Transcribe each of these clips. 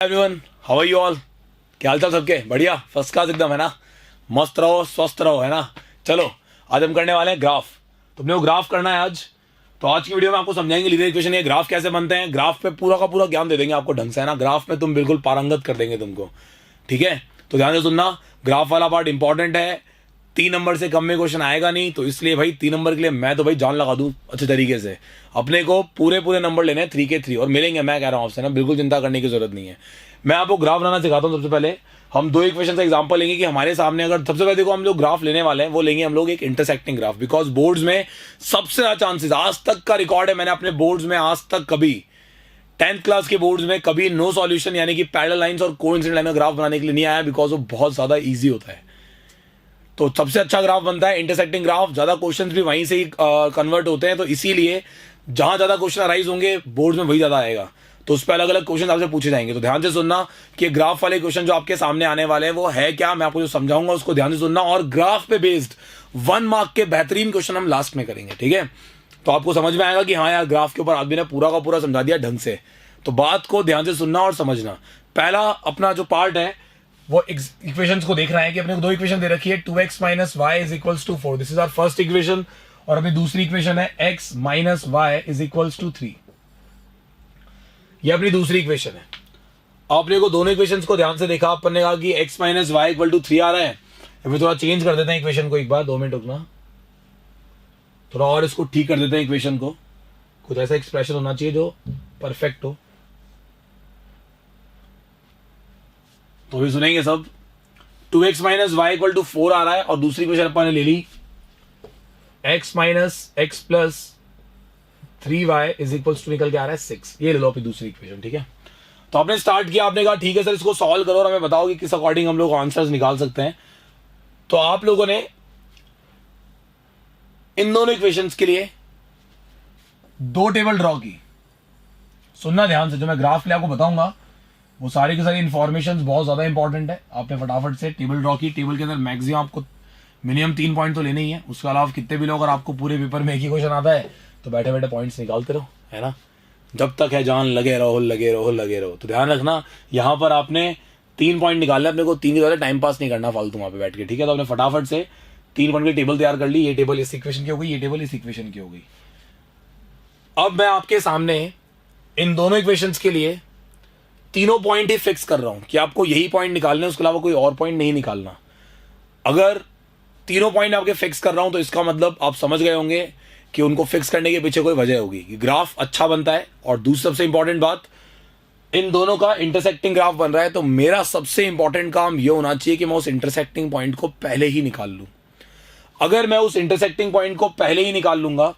Everyone, how are you all? क्या हाल चाल सबके? बढ़िया, फर्स्ट क्लास एकदम, है ना? मस्त रहो, स्वस्थ रहो, है ना? चलो, आज हम करने वाले हैं ग्राफ। तुमने वो ग्राफ करना है आज। तो आज की वीडियो में आपको समझाएंगे लीनियर इक्वेशन ये ग्राफ कैसे बनते हैं। ग्राफ पे पूरा का पूरा ज्ञान दे देंगे आपको ढंग से, है ना? ग्राफ में तुम बिल्कुल पारंगत कर देंगे तुमको, ठीक है? तो ध्यान से सुनना, ग्राफ वाला पार्ट इंपॉर्टेंट है। 3 नंबर से कम में क्वेश्चन आएगा नहीं, तो इसलिए भाई 3 नंबर के लिए मैं तो भाई जान लगा दूं अच्छे तरीके से। अपने को पूरे पूरे नंबर लेने हैं, 3 के 3, और मिलेंगे, मैं कह रहा हूं आपसे ना, बिल्कुल चिंता करने की जरूरत नहीं है। मैं आपको ग्राफ बनाना सिखाता हूं। सबसे पहले हम 2 इक्वेशन का एग्जांपल लेंगे कि हमारे सामने अगर सबसे पहले देखो हम लोग ग्राफ लेने वाले हैं, वो लेंगे हम लोग एक इंटरसेक्टिंग ग्राफ। बिकॉज बोर्ड्स में सबसे ज्यादा चांसेस, आज तक का रिकॉर्ड है, मैंने अपने बोर्ड्स में आज तक कभी 10th क्लास के बोर्ड्स में कभी नो सॉल्यूशन यानी कि पैरेलल लाइंस और कोइंसिडेंट लाइन का ग्राफ बनाने के लिए नहीं आया, बिकॉज वो बहुत ज्यादा ईजी होता है। तो सबसे अच्छा ग्राफ बनता है इंटरसेक्टिंग ग्राफ। ज्यादा क्वेश्चंस भी वहीं से ही कन्वर्ट होते हैं, तो इसीलिए जहां ज्यादा क्वेश्चन अराइज होंगे बोर्ड में वही ज्यादा आएगा। तो उस पर अलग अलग क्वेश्चन आपसे पूछे जाएंगे। तो ध्यान से सुनना कि ग्राफ वाले क्वेश्चन जो आपके सामने आने वाले हैं वो है क्या, मैं आपको जो समझाऊंगा उसको ध्यान से सुनना। और ग्राफ पे बेस्ड 1 मार्क के बेहतरीन क्वेश्चन हम लास्ट में करेंगे, ठीक है? तो आपको समझ में आएगा कि हाँ यार, ग्राफ के ऊपर आदमी ने पूरा का पूरा समझा दिया ढंग से। तो बात को ध्यान से सुनना और समझना। पहला अपना जो पार्ट है वो इक्वेशंस को देख रहा है कि अपने को 2 इक्वेशन दे रखी है, 2x minus Y is equals to 4। This is our first equation. और अपनी दूसरी इक्वेशन है x minus Y is equals to 3। ये अपनी दूसरी इक्वेशन है। आपने को दोनों इक्वेशंस को ध्यान से देखा, अपन ने कहा कि x minus Y equal to 3 आ रहा है। अभी थोड़ा चेंज कर देते हैं इक्वेशन को, एक बार 2 मिनट रुकना, थोड़ा और इसको ठीक कर देते हैं इक्वेशन को। कुछ ऐसा एक्सप्रेशन होना चाहिए जो परफेक्ट हो। तो भी सुनेंगे सब। 2x minus Y equal to 4 आ रहा है, और दूसरी इक्वेशन अपन ने ले ली x minus X plus 3y is equal to निकल के आ रहा है 6। ये ले लो अपनी दूसरी इक्वेशन, ठीक है? तो आपने स्टार्ट किया, आपने कहा ठीक है सर इसको सॉल्व करो और हमें बताओ कि किस अकॉर्डिंग हम लोग आंसर्स निकाल सकते हैं। तो आप लोगों ने इन दोनों इक्वेशंस के लिए 2 टेबल ड्रॉ की। सुनना ध्यान से, जो मैं ग्राफ ले आपको बताऊंगा वो सारी की सारी इंफॉर्मेशन बहुत ज्यादा इंपॉर्टेंट है। आपने फटाफट से टेबल ड्रॉ की। टेबल के अंदर मैक्सिमम आपको मिनिमम 3 पॉइंट तो लेने ही है। उसके अलावा कितने भी लोग, अगर आपको पूरे पेपर में एक ही क्वेश्चन आता है तो बैठे बैठे पॉइंट्स निकालते रहो, है ना? जब तक है जान, लगे रहो लगे रहो लगे रहो। तो ध्यान रखना, यहां पर आपने 3 पॉइंट निकालने, अपने को 3 के द्वारा टाइम पास नहीं करना फालतू वहां पे बैठ के, ठीक है? तो आपने फटाफट से 3 पॉइंट की टेबल तैयार कर ली। ये टेबल इस इक्वेशन की हो गई, ये टेबल इस इक्वेशन की हो गई। अब मैं आपके सामने इन दोनों इक्वेशंस के लिए तीनों पॉइंट ही फिक्स कर रहा हूं कि आपको यही पॉइंट निकालने, उसके अलावा कोई और पॉइंट नहीं निकालना। अगर तीनों पॉइंट आपके फिक्स कर रहा हूं तो इसका मतलब आप समझ गए होंगे कि उनको फिक्स करने के पीछे कोई वजह होगी कि ग्राफ अच्छा बनता है। और दूसरी सबसे इंपॉर्टेंट बात, इन दोनों का इंटरसेक्टिंग ग्राफ बन रहा है। तो मेरा सबसे इंपॉर्टेंट काम यह होना चाहिए कि मैं उस इंटरसेक्टिंग पॉइंट को पहले ही निकाल लूं। अगर मैं उस इंटरसेक्टिंग पॉइंट को पहले ही निकाल लूंगा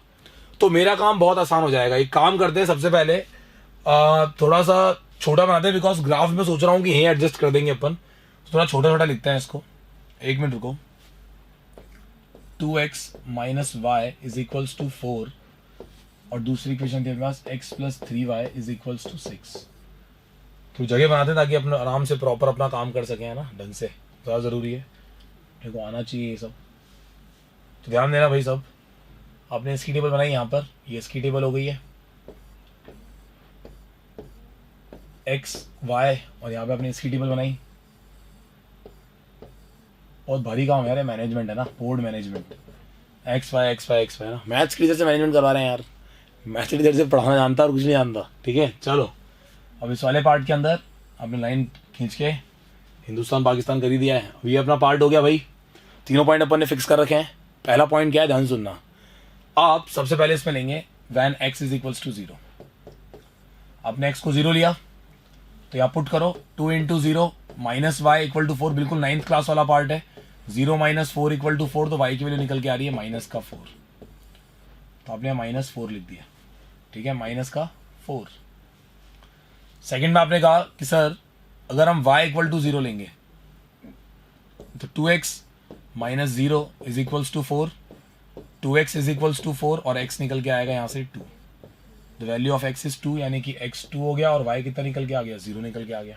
तो मेरा काम बहुत आसान हो जाएगा। एक काम करते हैं, सबसे पहले थोड़ा सा छोटा बनाते हैं, बिकॉज ग्राफ में सोच रहा हूं कि यहीं एडजस्ट कर देंगे अपन। तो थोड़ा छोटा छोटा लिखते हैं इसको। 1 मिनट रुको। 2x minus Y is equals to 4, और दूसरी इक्वेशन थी पास x plus 3y is equals to 6। तो जगह बनाते हैं ताकि अपने आराम से प्रॉपर अपना काम कर सकें, है ना? ढंग से थोड़ा जरूरी है, देखो आना चाहिए ये सब। तो ध्यान देना भाई सब। आपने इसकी टेबल बनाई, यहाँ पर ये इसकी टेबल हो गई है x y, और यहाँ पे आपने इसकी टेबल बनाई। बहुत भारी काम है यार, मैनेजमेंट है ना, बोर्ड मैनेजमेंट। एक्स वाई है ना, मैथ्स की टीचर से मैनेजमेंट करवा रहे हैं यार। मैथ्स की टीचर से पढ़ाना जानता और कुछ नहीं जानता, ठीक है? चलो, अब इस वाले पार्ट के अंदर आपने लाइन खींच के हिंदुस्तान पाकिस्तान कर ही दिया है। अब ये अपना पार्ट हो गया भाई। तीनों पॉइंट अपन ने फिक्स कर रखे हैं। पहला पॉइंट क्या है, ध्यान सुनना। आप सबसे पहले इसमें लेंगे when x is equals to 0। आपने x को 0 लिया तो यहाँ पुट करो 2 into 0 minus Y equal to 4। बिल्कुल 9th क्लास वाला पार्ट है। 0 माइनस 4 इक्वल टू 4, तो y की वैल्यू निकल के आ रही है माइनस का 4। तो आपने माइनस 4 लिख दिया, ठीक है? माइनस का 4। सेकंड में आपने कहा कि सर अगर हम y इक्वल टू 0 लेंगे तो 2x minus 0 is equals to 4, 2x is equals to 4, और x निकल के आएगा यहाँ से 2। The value of x is 2, यानी कि x 2 हो गया, और y कितना निकल के आ गया? 0 निकल के आ गया।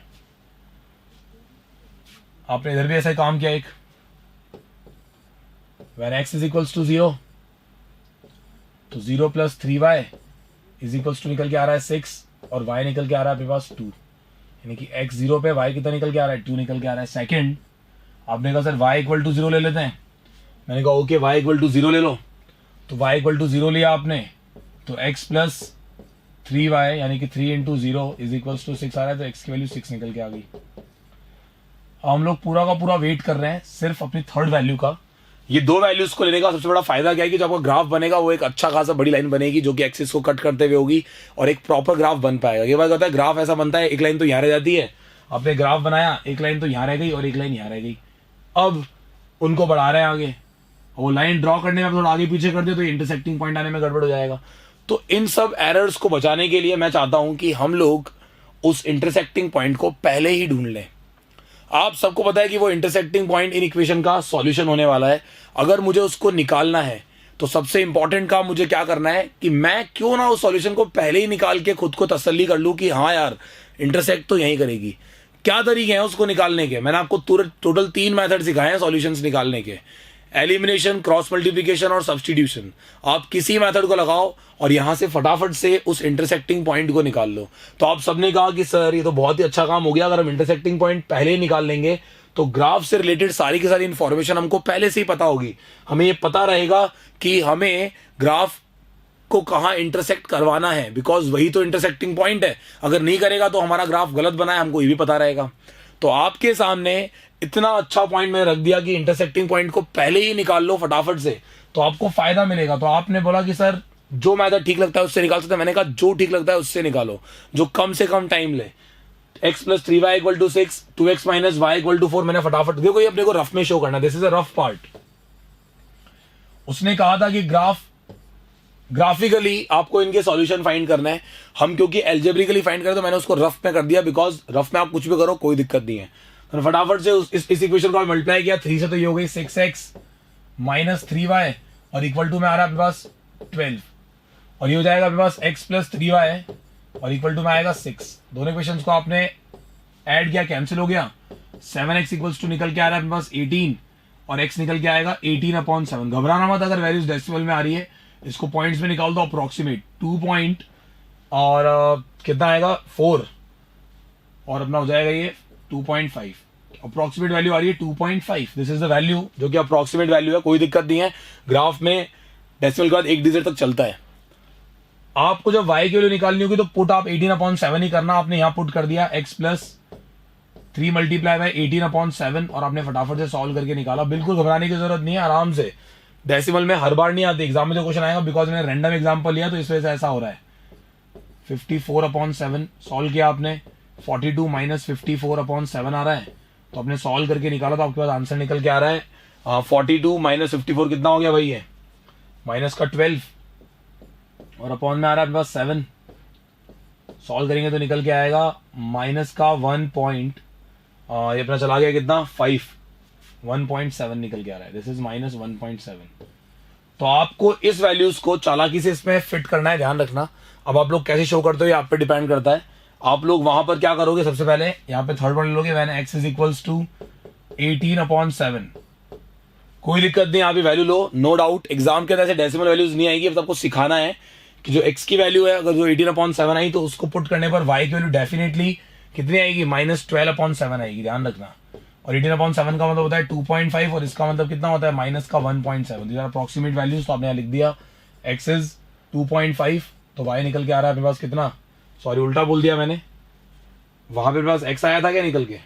आपने इधर भी ऐसा काम किया एक, when x is equals to 0 तो 0 plus 3y is equals to निकल के आ रहा है 6, और y निकल के आ रहा है आपके पास 2। यानी कि x 0 पे y कितना निकल के आ रहा है, 2 निकल के आ रहा है। सेकंड आपने कहा सर y इक्वल टू 0 ले लेते हैं, मैंने कहा ओके y इक्वल टू 0 ले लो, तो y इक्वल टू 0 लिया आपने, तो x प्लस 3y यानी कि 3 इंटू 0 इज इक्वल्स टू 6 आ रहा है, तो x की वैल्यू 6 निकल के आ गई। हम लोग पूरा का पूरा वेट कर रहे हैं सिर्फ अपनी थर्ड वैल्यू का। ये दो वैल्यूज को लेने का सबसे बड़ा फायदा क्या है कि जो आपका ग्राफ बनेगा वो एक अच्छा खासा बड़ी लाइन बनेगी जो कि एक्सिस को कट करते हुए होगी और एक प्रॉपर ग्राफ बन पाएगा। ये बात होता है ग्राफ ऐसा बनता है, एक लाइन तो यहाँ रह जाती है, आपने ग्राफ बनाया, एक लाइन तो यहाँ रह गई और एक लाइन यहाँ रह गई, अब उनको बढ़ा रहे हैं आगे, वो लाइन ड्रॉ करने में थोड़ा आगे पीछे कर दे तो इंटरसेक्टिंग पॉइंट आने में गड़बड़ हो जाएगा। तो इन सब एरर्स को बचाने के लिए मैं चाहता हूं कि हम लोग उस इंटरसेक्टिंग पॉइंट को पहले ही ढूंढ लें। आप सबको पता है कि वो इंटरसेक्टिंग पॉइंट इन इक्वेशन का सॉल्यूशन होने वाला है। अगर मुझे उसको निकालना है तो सबसे इंपॉर्टेंट काम मुझे क्या करना है कि मैं क्यों ना उस सॉल्यूशन को पहले ही निकाल के खुद को तसल्ली कर लूं कि हाँ यार इंटरसेक्ट तो यहीं करेगी। क्या तरीके हैं उसको निकालने के, मैंने आपको टोटल 3 मेथड सिखाए हैं सॉल्यूशंस निकालने के, एलिमिनेशन, क्रॉस मल्टीप्लिकेशन और सब्स्टिट्यूशन। आप किसी मेथड को लगाओ और यहां से फटाफट से उस इंटरसेक्टिंग पॉइंट को निकाल लो। तो आप सबने कहा कि सर ये तो बहुत ही अच्छा काम हो गया, अगर हम इंटरसेक्टिंग पॉइंट पहले ही निकाल लेंगे तो ग्राफ से रिलेटेड सारी की सारी इंफॉर्मेशन हमको पहले से ही पता होगी। हमें ये पता रहेगा कि हमें ग्राफ को कहाँ इंटरसेक्ट करवाना है, बिकॉज वही तो इंटरसेक्टिंग पॉइंट है। अगर नहीं करेगा तो हमारा ग्राफ गलत बना है, हमको ये भी पता रहेगा। तो आपके सामने इतना अच्छा पॉइंट मैंने रख दिया कि इंटरसेक्टिंग पॉइंट को पहले ही निकाल लो फटाफट से, तो आपको फायदा मिलेगा। तो आपने बोला कि सर जो मेथड ठीक लगता है उससे निकाल सकते हैं, मैंने कहा जो ठीक लगता है उससे निकालो, जो कम से कम टाइम ले। x plus 3y equal to 6, 2x minus y equal to 4, मैंने फटाफट देखो ये अपने को रफ में शो करना, this is a rough part. उसने कहा था कि ग्राफिकली आपको इनके सॉल्यूशन फाइंड करना है। हम क्योंकि एल्जेब्रिकली फाइंड करें तो मैंने उसको रफ में कर दिया, बिकॉज रफ में आप कुछ भी करो कोई दिक्कत नहीं है। तो फटाफट से इस इक्वेशन को मल्टीप्लाई किया, 3 से तो ये हो गई 6x माइनस 3y और इक्वल टू में आ रहा है आपके पास 12, और ये हो जाएगा आपके पास x प्लस 3y और इक्वल टू में आएगा 6। दोनों इक्वेशंस को आपने ऐड किया, कैंसिल हो गया, 7x इक्वल्स टू निकल के आ रहा है आपके पास 18 और x निकल के आएगा 18/7। घबराना मत अगर वैल्यूज डेसिमल में आ रही है, इसको पॉइंट्स में निकाल दो, अप्रोक्सीमेट 2 पॉइंट और कितना आएगा 4 और अपना हो जाएगा ये 2.5। अप्रोक्सीमेट वैल्यू आ रही है 2.5। दिस इज द वैल्यू जो कि अप्रोक्सीमेट वैल्यू है, कोई दिक्कत नहीं है। ग्राफ में डेसिमल के बाद एक डिजिट तक चलता है। आपको जब y की वैल्यू निकालनी होगी तो पुट आप 18/7 ही करना। आपने यहां पुट कर दिया x प्लस 3 मल्टीप्लाई बाय 18/7 और आपने फटाफट से सॉल्व करके निकाला। बिल्कुल घबराने की जरूरत नहीं है, आराम से। डेसिमल में हर बार नहीं आती, एग्जाम में जो क्वेश्चन आएगा, बिकॉज मैंने रैंडम एग्जाम्पल लिया तो इस वजह से ऐसा हो रहा है। 54/7 सॉल्व किया आपने, 42 माइनस 54/7 आ रहा है, तो आपने सॉल्व करके निकाला तो आपके पास आंसर निकल के आ रहा है 42 माइनस 54 कितना हो गया भाई, ये माइनस का 12 और अपॉन में आ रहा है आपके पास 7। सॉल्व करेंगे तो निकल के आएगा माइनस का 1 पॉइंट, ये अपना चला गया कितना 5, 1.7 निकल के आ रहा है। This is minus 1.7। तो आपको इस वैल्यूज को चालाकी से इसमें फिट करना है, ध्यान रखना। अब आप लोग कैसे शो करते हो ये आप पे डिपेंड करता है। आप लोग वहां पर क्या करोगे, सबसे पहले यहाँ पे थर्ड वन लोगे, when x is equals to 18/7। कोई दिक्कत नहीं, यहाँ पे वैल्यू लो, नो डाउट। एग्जाम के अंदर ऐसे डेसिमल वैल्यूज नहीं आएगी, अब आपको सिखाना है कि जो x की वैल्यू है अगर जो 18/7 आई तो उसको पुट करने पर y की वैल्यू डेफिनेटली कितनी आएगी, माइनस 12/7 आएगी, ध्यान रखना। और 18/7 का मतलब होता है 2.5 और इसका मतलब कितना होता है माइनस का 1.7। दीज आर अप्रोक्सीमेट वैल्यूज, तो आपने यहाँ लिख दिया x इज 2.5 तो y निकल के आ रहा है अपने पास कितना, सॉरी उल्टा बोल दिया मैंने, वहां पे पास x आया था क्या निकल के,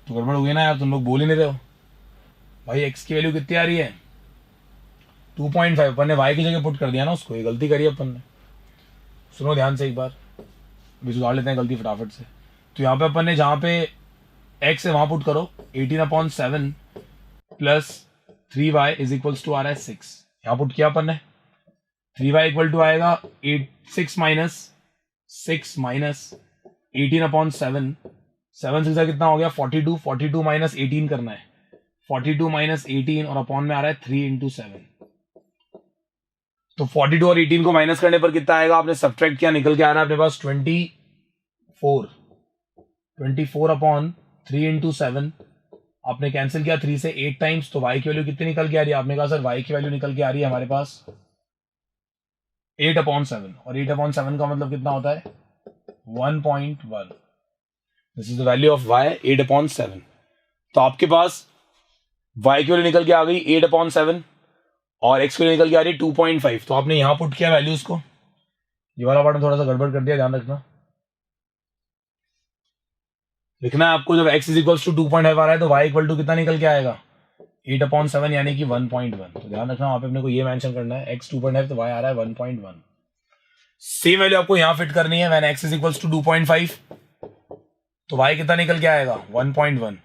तो गड़बड़ हो गई ना यार, तुम लोग बोल ही नहीं रहे हो। भाई x की वैल्यू कितनी आ रही है 2.5, अपन ने y की जगह पुट कर दिया ना उसको, ये गलती करी अपन ने। सुनो ध्यान से एक बार, भी सुधार लेते हैं गलती फटाफट से। तो यहाँ पे अपन ने जहां पे x है वहां पुट करो, 18/7 plus 3y is equals to आ रहा है 6, यहाँ पुट किया अपन ने। 3y इक्वल टू आएगा 6 माइनस 18/7, 7 6 कितना हो गया 42, 42 माइनस 18 करना है, 42 माइनस 18 और अपॉन में आ रहा है 3 इंटू 7। तो 42 और 18 को माइनस करने पर कितना आएगा, आपने सब्ट्रैक्ट किया, निकल के आ रहा है अपने पास 24 अपॉन 3 इंटू 7। आपने कैंसिल किया 3 से 8 टाइम्स, तो y की वैल्यू कितनी निकल के आ रही है, आपने कहा सर y की वैल्यू निकल के आ रही है हमारे पास 8/7 और 8/7 का मतलब कितना होता है 1.1, this is the value of y 8/7। तो आपके पास y की वैल्यू निकल के आ गई 8/7 और x की वैल्यू निकल के आ रही 2.5। तो आपने यहां पुट किया वैल्यूज को, ये वाला पार्ट में थोड़ा सा गड़बड़ कर दिया, ध्यान रखना। लिखना है आपको, जब x इज इक्वल टू 2.5 आ रहा है तो y इक्वल टू कितना निकल के आएगा 8/7 यानी कि 1.1। तो ध्यान रखना वहां पे अपने को ये मेंशन करना है, x 2.5 तो y आ रहा है 1.1। सेम वैल्यू आपको यहां फिट करनी है, when x is equal to 2.5 तो y कितना निकल के आएगा 1.1।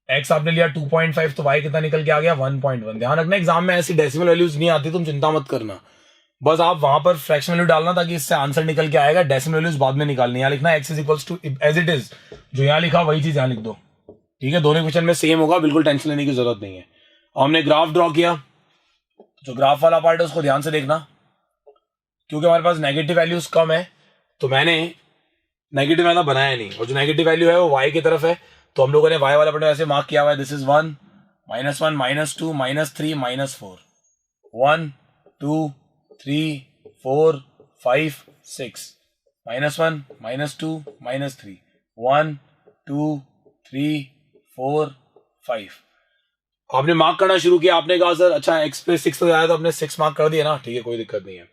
x आपने लिया 2.5 तो y कितना निकल के आ गया 1.1। ध्यान रखना एग्जाम में ऐसी डेसिमल वैल्यूज नहीं आती, तुम चिंता मत करना, बस आप वहां पर फ्रैक्शन वैल्यू डालना ताकि इससे आंसर निकल के आएगा। डेसिमल वैल्यूज बाद में निकालनी है। यहाँ लिखना x is equal to as it is, जो यहाँ लिखा वही चीज यहाँ लिख दो, ठीक है। दोनों क्वेश्चन में सेम होगा, बिल्कुल टेंशन लेने की जरूरत नहीं है। हमने ग्राफ ड्रॉ किया, जो ग्राफ वाला पार्ट है उसको ध्यान से देखना, क्योंकि हमारे पास नेगेटिव वैल्यूज कम है तो मैंने नेगेटिव वाला बनाया नहीं, और जो नेगेटिव वैल्यू है वो y की तरफ है, तो हम लोगों ने y वाला पार्ट ऐसे मार्क किया हुआ है, दिस इज 1 -1 -2 -3 -4, 1 2 3 4 5 6 -1 -2 -3 1 2 3 4 5। आपने मार्क करना शुरू किया, आपने कहा सर अच्छा x पे 6 तक आया तो आपने 6 मार्क कर दिया ना, ठीक है कोई दिक्कत नहीं है।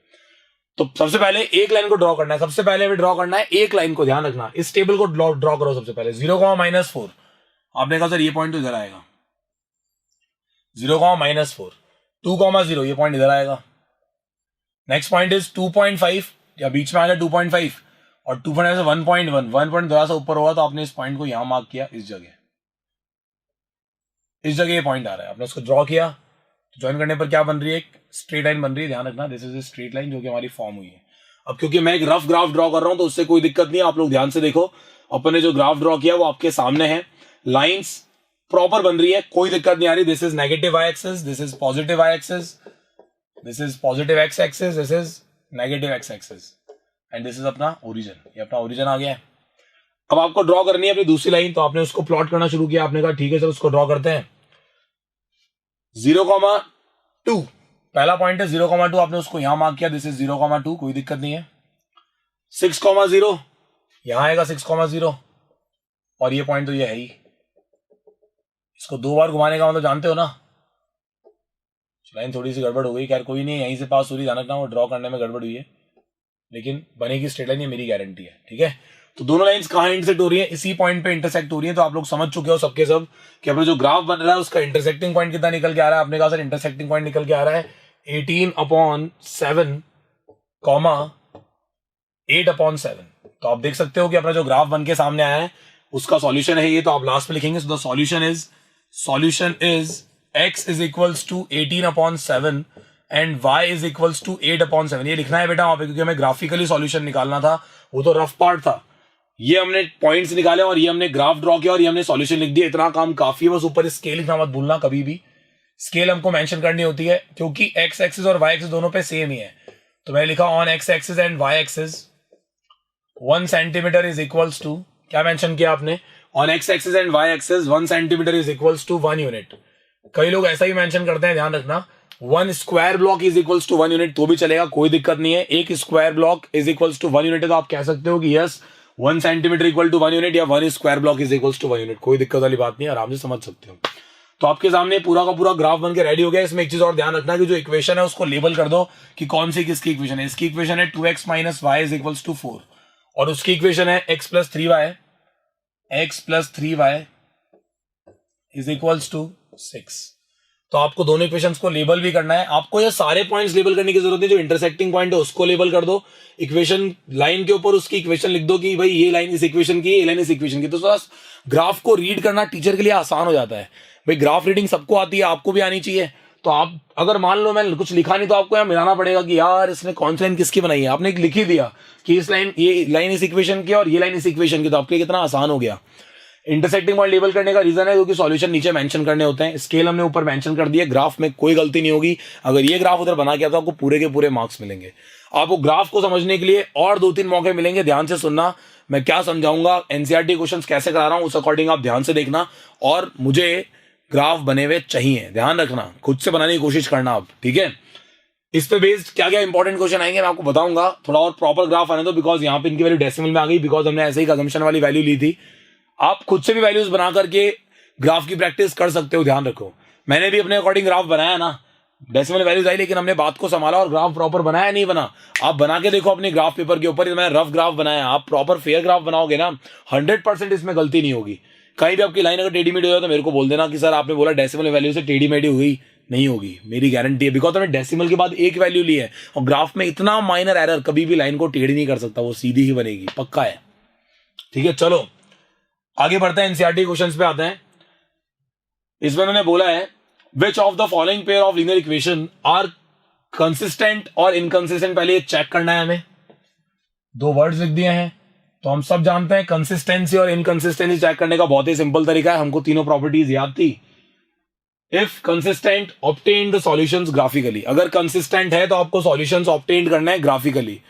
तो सबसे पहले एक लाइन को ड्रॉ करना है, सबसे पहले हमें ड्रॉ करना है एक लाइन को, ध्यान रखना इस टेबल को ड्रॉ करो सबसे पहले। 0, -4 आपने कहा सर ये पॉइंट तो इधर आएगा, 0, -4 2, 0 ये पॉइंट इधर आएगा। नेक्स्ट पॉइंट इज 2.5 या बीच में आ गया 2.5 और 2.5 से 1.1, 1 पॉइंट थोड़ा सा ऊपर होगा तो आपने इस पॉइंट को यहां मार्क किया, इस जगह ये पॉइंट आ रहा है, आपने उसको ड्रॉ किया। ज्वाइन करने पर क्या बन रही है, एक स्ट्रेट लाइन बन रही है, ध्यान रखना this is a straight line जो कि हमारी फॉर्म हुई है। अब क्योंकि मैं एक रफ ग्राफ ड्रॉ कर रहा हूं तो उससे कोई दिक्कत नहीं है, आप लोग ध्यान से देखो, अपन ने जो ग्राफ ड्रॉ किया वो आपके सामने है, लाइंस प्रॉपर बन रही है, कोई दिक्कत नहीं आ रही। This is negative y axis, this is positive y axis, this is positive x axis, this is negative x axis and this is अपना ओरिजिन, ये अपना ओरिजिन आ गया है। अब आपको ड्रॉ करनी है अपनी दूसरी लाइन, तो आपने उसको प्लॉट करना शुरू किया, आपने कहा ठीक है सर उसको ड्रॉ करते हैं। 0,2 पहला पॉइंट है, 0,2 आपने उसको यहां मार्क किया, दिस इज 0,2 कोई दिक्कत नहीं है। 6,0 यहां आएगा 6,0 और ये पॉइंट तो ये है ही, इसको 2 बार घुमाने का मतलब जानते हो ना। लाइन थोड़ी सी गड़बड़ हो गई, खैर कोई नहीं, यहीं से पास हो रही, ध्यान रखना वो ड्रॉ करने में गड़बड़ हुई है, लेकिन बनेगी स्ट्रेट लाइन, ये मेरी गारंटी है, ठीक है। तो दोनों लाइंस कहां इंटरसेक्ट हो रही है, इसी पॉइंट पे इंटरसेक्ट हो रही है। तो आप लोग समझ चुके हो सबके सब कि अपना जो ग्राफ बन रहा है उसका इंटरसेक्टिंग पॉइंट कितना निकल के आ रहा है। आपने कहा सर इंटरसेक्टिंग पॉइंट निकल के आ रहा है 18/7, 8/7। तो आप देख सकते हो कि अपना जो ग्राफ बन के सामने आया है उसका सॉल्यूशन है ये, तो आप लास्ट में लिखेंगे so the solution is x is equals to 18/7 and y is equals to 8/7। ये लिखना है बेटा वहां पे, क्योंकि हमें ग्राफिकली सॉल्यूशन निकालना था, वो तो रफ पार्ट था। ये हमने पॉइंट्स निकाले और ये हमने ग्राफ ड्रॉ किया और ये हमने सॉल्यूशन लिख दिया, इतना काम काफी है। बस ऊपर स्केल लिखना मत भूलना कभी भी, स्केल हमको मेंशन करनी होती है क्योंकि x एक्सिस और y एक्सिस दोनों पे सेम ही है। तो मैं लिखा on x axis and y axis 1 centimetre is equals to, क्या मेंशन किया आपने, on x axis and y axis 1 centimetre is equals to 1 unit. कई लोग ऐसा ही मेंशन करते हैं, ध्यान रखना 1 square block is equals to 1 unit, तो भी चलेगा, कोई दिक्कत नहीं है। एक square block is equals to 1 unit है तो आप कह सकते हो कि yes 1 centimetre equal to 1 unit या 1 square block is equals to 1 unit, कोई दिक्कत वाली बात नहीं है, आराम से समझ सकते हो। तो आपके सामने पूरा का पूरा ग्राफ बन के रेडी हो गया। इसमें एक चीज और ध्यान रखना कि जो इक्वेशन है उसको लेबल कर दो कि कौन सी किसकी इक्वेशन है। इसकी इक्वेशन है 2x - y is equals to 4 और उसकी इक्वेशन है x + 3y is equals to 6। तो आपको दोनों इक्वेशंस को लेबल भी करना है। आपको ये सारे पॉइंट्स लेबल करने की जरूरत नहीं, जो इंटरसेक्टिंग पॉइंट है उसको लेबल कर दो। इक्वेशन लाइन के ऊपर उसकी इक्वेशन लिख दो कि भाई ये लाइन इस इक्वेशन की, ये लाइन इस इक्वेशन की। तो थोड़ा ग्राफ को रीड करना टीचर के लिए आसान हो जाता है। भाई ग्राफ रीडिंग सबको आती है, आपको भी आनी चाहिए। तो आप अगर मान लो मैं कुछ लिखा नहीं तो आपको यहाँ मिलाना पड़ेगा कि यार इसने कौन सी लाइन किसकी बनाई है। आपने लिख ही दिया कि इस लाइन, ये लाइन इस इक्वेशन की और ये लाइन इस इक्वेशन की, तो आपके लिए कितना आसान हो गया। इंटरसेक्टिंग पॉइंट लेबल करने का रीजन है क्योंकि सॉल्यूशन नीचे मेंशन करने होते हैं, स्केल हमने ऊपर मेंशन कर दिया। ग्राफ में कोई गलती नहीं होगी, अगर ये ग्राफ उधर बना के तो आपको पूरे के पूरे मार्क्स मिलेंगे। आपको ग्राफ को समझने के लिए और 2-3 मौके मिलेंगे, ध्यान से सुनना मैं क्या समझाऊंगा, एनसीईआरटी क्वेश्चंस कैसे करा रहा हूं उस अकॉर्डिंग आप ध्यान से देखना। और मुझे ग्राफ बने हुए चाहिए, ध्यान रखना, खुद से बनाने की कोशिश करना आप, ठीक है। इस पे बेस्ड क्या क्या इंपॉर्टेंट क्वेश्चन आएंगे मैं आपको बताऊंगा, थोड़ा और प्रॉपर ग्राफ आने दो, बिकॉज यहाँ पे इनकी वैल्यू डेसिमल में आ गई, बिकॉज हमने ऐसे ही कंजम्पशन वाली वैल्यू ली थी। आप खुद से भी वैल्यूज बना करके ग्राफ की प्रैक्टिस कर सकते हो, ध्यान रखो। मैंने भी अपने अकॉर्डिंग ग्राफ बनाया ना, डेसिमल वैल्यूज आई, लेकिन हमने बात को संभाला और ग्राफ प्रॉपर बनाया नहीं बना। आप बना के देखो अपने ग्राफ पेपर के ऊपर, मैंने रफ ग्राफ बनाया, आप प्रॉपर फेयर ग्राफ बनाओगे ना 100% इसमें गलती नहीं होगी। कहीं भी आपकी लाइन अगर टेढ़ी मेढ़ी हो तो मेरे को बोल देना कि सर आपने बोला डेसिमल वैल्यू से टेढ़ी मेढ़ी हुई, नहीं होगी, मेरी गारंटी है, बिकॉज हमने डेसिमल के बाद एक वैल्यू ली है और ग्राफ में इतना माइनर एरर कभी भी लाइन को टेढ़ी नहीं कर सकता, वो सीधी ही बनेगी, पक्का है। ठीक है, चलो आगे बढ़ते हैं, एनसीईआरटी क्वेश्चंस पे आते हैं। इसमें उन्होंने बोला है which of the following pair of linear equation are consistent और इनकंसिस्टेंट। पहले ये चेक करना है हमें, दो वर्ड्स लिख दिए हैं तो हम सब जानते हैं कंसिस्टेंसी और इनकंसिस्टेंसी चेक करने का बहुत ही सिंपल तरीका है, हमको तीनों प्रॉपर्टीज याद थी। If consistent obtain the solutions graphically, अगर कंसिस्टेंट है तो आपको सॉल्यूशंस ऑब्टेन करना है ग्राफिकली।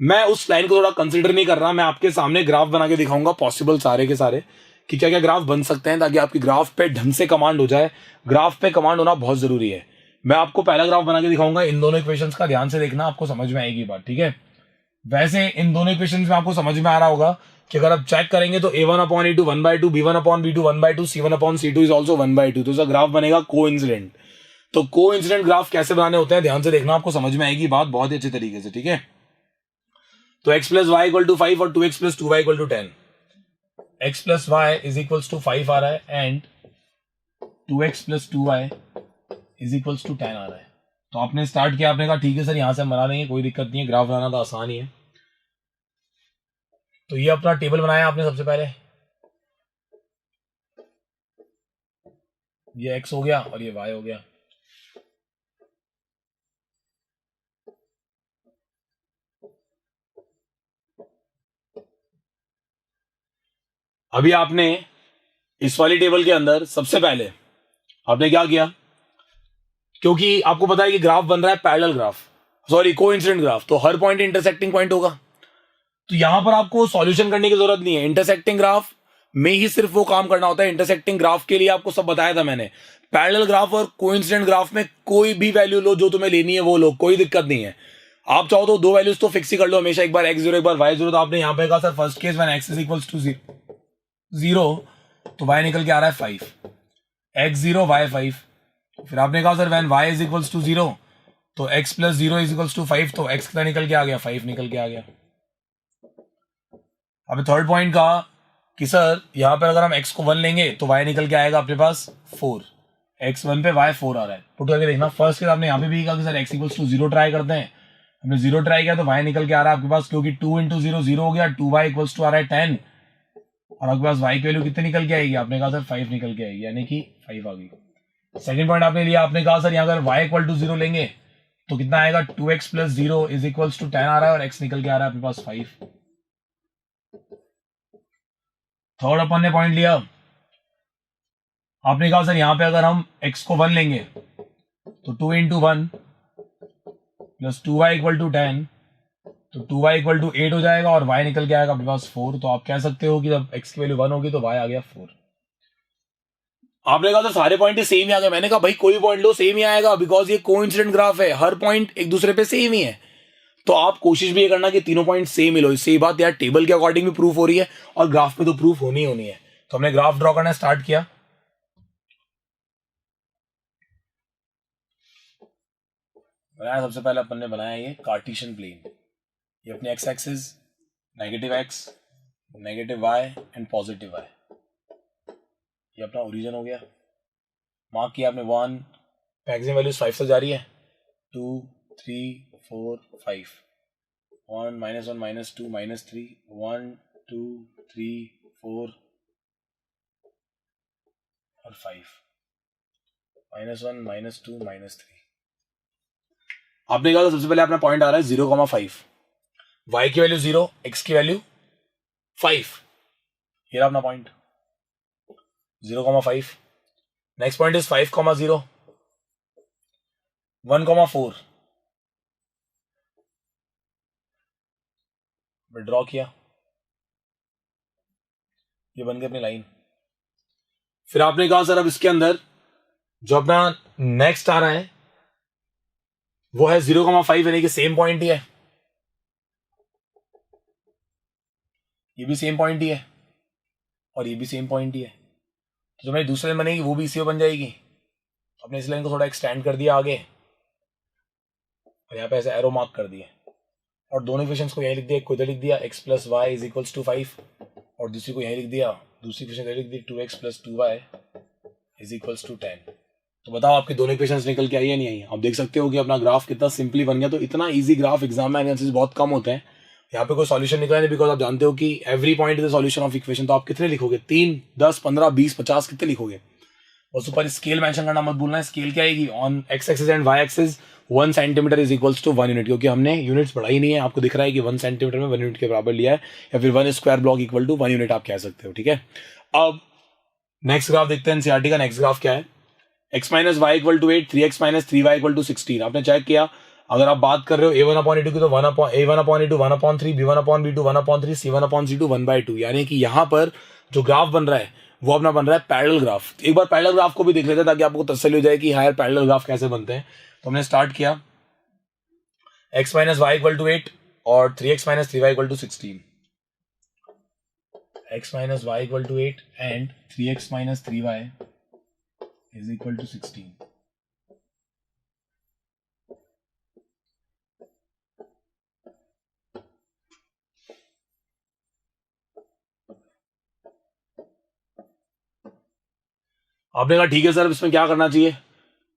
मैं उस लाइन को थोड़ा कंसिडर नहीं कर रहा, मैं आपके सामने ग्राफ बना के दिखाऊंगा पॉसिबल सारे के सारे कि क्या क्या ग्राफ बन सकते हैं, ताकि आपकी ग्राफ पे ढंग से कमांड हो जाए। ग्राफ पे कमांड होना बहुत जरूरी है। मैं आपको पहला ग्राफ बना के दिखाऊंगा, इन दोनों इक्वेशंस का ध्यान से देखना, आपको समझ में आएगी बात, ठीक है। वैसे इन दोनों इक्वेशंस में आपको समझ में आ रहा होगा कि अगर आप चेक करेंगे तो a1/a2 1/2, b1/b2 1/2, c1/c2 is also 1/2, तो इसका ग्राफ बनेगा कोइंसिडेंट। तो कोइंसिडेंट ग्राफ कैसे बनाने होते हैं ध्यान से देखना, आपको समझ में आएगी बात बहुत ही अच्छे तरीके से, ठीक है। तो x + y = 5 और 2x + 2y = 10, x + y = 5 आ रहा है एंड 2x + 2y = 10 आ रहा है। तो आपने स्टार्ट किया, आपने कहा ठीक है सर यहां से हम बना लेंगे, कोई दिक्कत नहीं है, ग्राफ बनाना तो आसान ही है। तो ये अपना टेबल बनाया आपने सबसे पहले, ये x हो गया और ये y हो गया। अभी आपने इस वाली टेबल के अंदर सबसे पहले आपने क्या किया, क्योंकि आपको पता है कि ग्राफ बन रहा है parallel graph, sorry coincident graph, तो हर पॉइंट इंटरसेक्टिंग पॉइंट होगा। तो यहां पर आपको सॉल्यूशन करने की जरूरत नहीं है, इंटरसेक्टिंग ग्राफ में ही सिर्फ वो काम करना होता है। इंटरसेक्टिंग ग्राफ के लिए आपको सब बताया था मैंने। पैरेलल ग्राफ और कोइंसिडेंट ग्राफ में कोई भी वैल्यू लो जो तुम्हें लेनी है वो लो, कोई दिक्कत नहीं है। आप चाहो तो दो वैल्यूज तो फिक्स ही कर लो हमेशा, एक बार x0 एक बार y0। तो आपने यहां पे कहा sir first case when x = 0 तो y निकल के आ रहा है 5, x0 y 5। फिर आपने कहा सर व्हेन y = 0 तो x + 0 = 5, तो x कितना निकल के आ गया, 5 निकल के आ गया। अब थर्ड पॉइंट कहा कि सर यहां पर अगर हम x को 1 लेंगे तो y निकल के आएगा अपने पास 4, x 1 पे y 4 आ रहा है। पुट करके देखना, फर्स्ट केस आपने यहां पे भी कहा कि सर x = 0 ट्राई करते हैं, हमने 0 ट्राई किया तो y निकल के आ रहा है आपके पास, क्योंकि 2 × 0 0 हो गया, 2y = आ रहा है 10 और आपके पास y की वैल्यू कितनी निकल के आएगी, आपने कहा सर 5 निकल के आएगी, यानी कि 5 आ गई। सेकंड पॉइंट आपने लिया, आपने कहा सर यहाँ अगर y = 0 लेंगे तो कितना आएगा, 2x + 0 = 10 आ रहा है और x निकल के आ रहा है अपने पास 5। थर्ड अपन ने पॉइंट लिया, आपने कहा सर यहां पे अगर हम x को 1 लेंगे तो 2 × 1 + 2y = 10, तो 2y = 8 हो जाएगा और y निकल के आएगा अपने पास 4। तो आप कह सकते हो कि जब x की वैल्यू 1 होगी तो y आ गया 4। आपने कहा तो सारे पॉइंट सेम ही आ गए, मैंने कहा भाई कोई पॉइंट लो सेम ही आएगा, बिकॉज ये कोइंसिडेंट ग्राफ है, हर पॉइंट एक दूसरे पे सेम ही है। तो आप कोशिश भी ये करना कि तीनों पॉइंट सेम ही लो। इससे ये बात यार टेबल के अकॉर्डिंग भी प्रूफ हो रही है और ग्राफ में तो प्रूफ होनी होनी है। तो हमने ग्राफ ड्रॉ करना स्टार्ट किया। बनाया सबसे पहले अपन ने बनाया ये कार्टेशियन प्लेन, ये अपनी x axis, -x, -y and +y, ये अपना ओरिजिन हो गया। मार्क किया आपने 1, मैक्सिमम वैल्यूज 5 से जा रही है, 2 3 4 5, 1 -1 -2 -3, 1 2 3 4 और 5, -1 -2 -3। आपने कहा सबसे पहले अपना पॉइंट आ रहा है 0,5, y की वैल्यू 0, x की वैल्यू 5, ये रहा अपना point 0,5। Next point is 5,0, 1,4, draw किया, ये बन गई अपनी लाइन। फिर आपने कहा सर अब इसके अंदर जो अपना नेक्स्ट आ रहा है वो है 0,5 यानी कि सेम पॉइंट ही है, ये भी सेम पॉइंट ही है और ये भी सेम पॉइंट ही है। तो जो मेरी दूसरी लाइन बनेगी वो भी इसी में बन जाएगी। अपने इस लाइन को थोड़ा एक्सटेंड कर दिया आगे और यहाँ पे ऐसे एरो मार्क कर दिए और दोनों इक्वेशंस को यही लिख दिया, इधर लिख दिया x plus y is equals to 5 और दूसरी को यही लिख दिया, दूसरी इक्वेशन लिख दी 2x plus 2y is equals to 10। तो बताओ आपकी दोनों इक्वेशंस निकल के आई है नहीं आई? आप देख सकते हो कि अपना ग्राफ कितना सिंपली बन गया। तो इतना इजी ग्राफ एग्जाम में आने बहुत कम होते हैं। यहाँ पे कोई सॉल्यूशन निकला नहीं, बिकॉज आप जानते हो कि every point is the solution of equation. तो आप कितने लिखोगे? 3, 10, 15, 20, 50 कितने लिखोगे? बस ऊपर स्केल मेंशन करना मत भूलना है। स्केल क्या आएगी? On x axis and Y axis 1 centimetre is equals to 1 unit, क्योंकि हमने यूनिट्स बढ़ाई नहीं है। आपको दिख रहा है कि 1 सेंटीमीटर में 1 यूनिट के बराबर लिया है, या फिर 1 square block equal to 1 unit आप कह सकते हो। ठीक है, अब नेक्स्ट ग्राफ देखते हैं। एनसीईआरटी का नेक्स्ट ग्राफ क्या है? x minus Y equal to 8, 3x minus 3y equal to 16। आपने चेक किया, अगर आप बात कर रहे हो a1 अपॉन a2 की तो a1 upon a2 1 upon 3, b1 upon b2 1 upon 3, c1 upon c2 1/2। यानी कि यहाँ पर जो ग्राफ बन रहा है वो अपना बन रहा है पैरेलल ग्राफ। एक बार पैरेलल ग्राफ को भी देख लेते हैं ताकि आपको तसल्ली हो जाए कि हायर पैरेलल ग्राफ कैसे बनते हैं। तो हमने स्टार्ट किया x minus Y equal to 8 और 3x minus 3y equal to 16। x minus Y equal to 8 and 3x minus 3y is equal to 16। आपने कहा ठीक है सर, इसमें क्या करना चाहिए?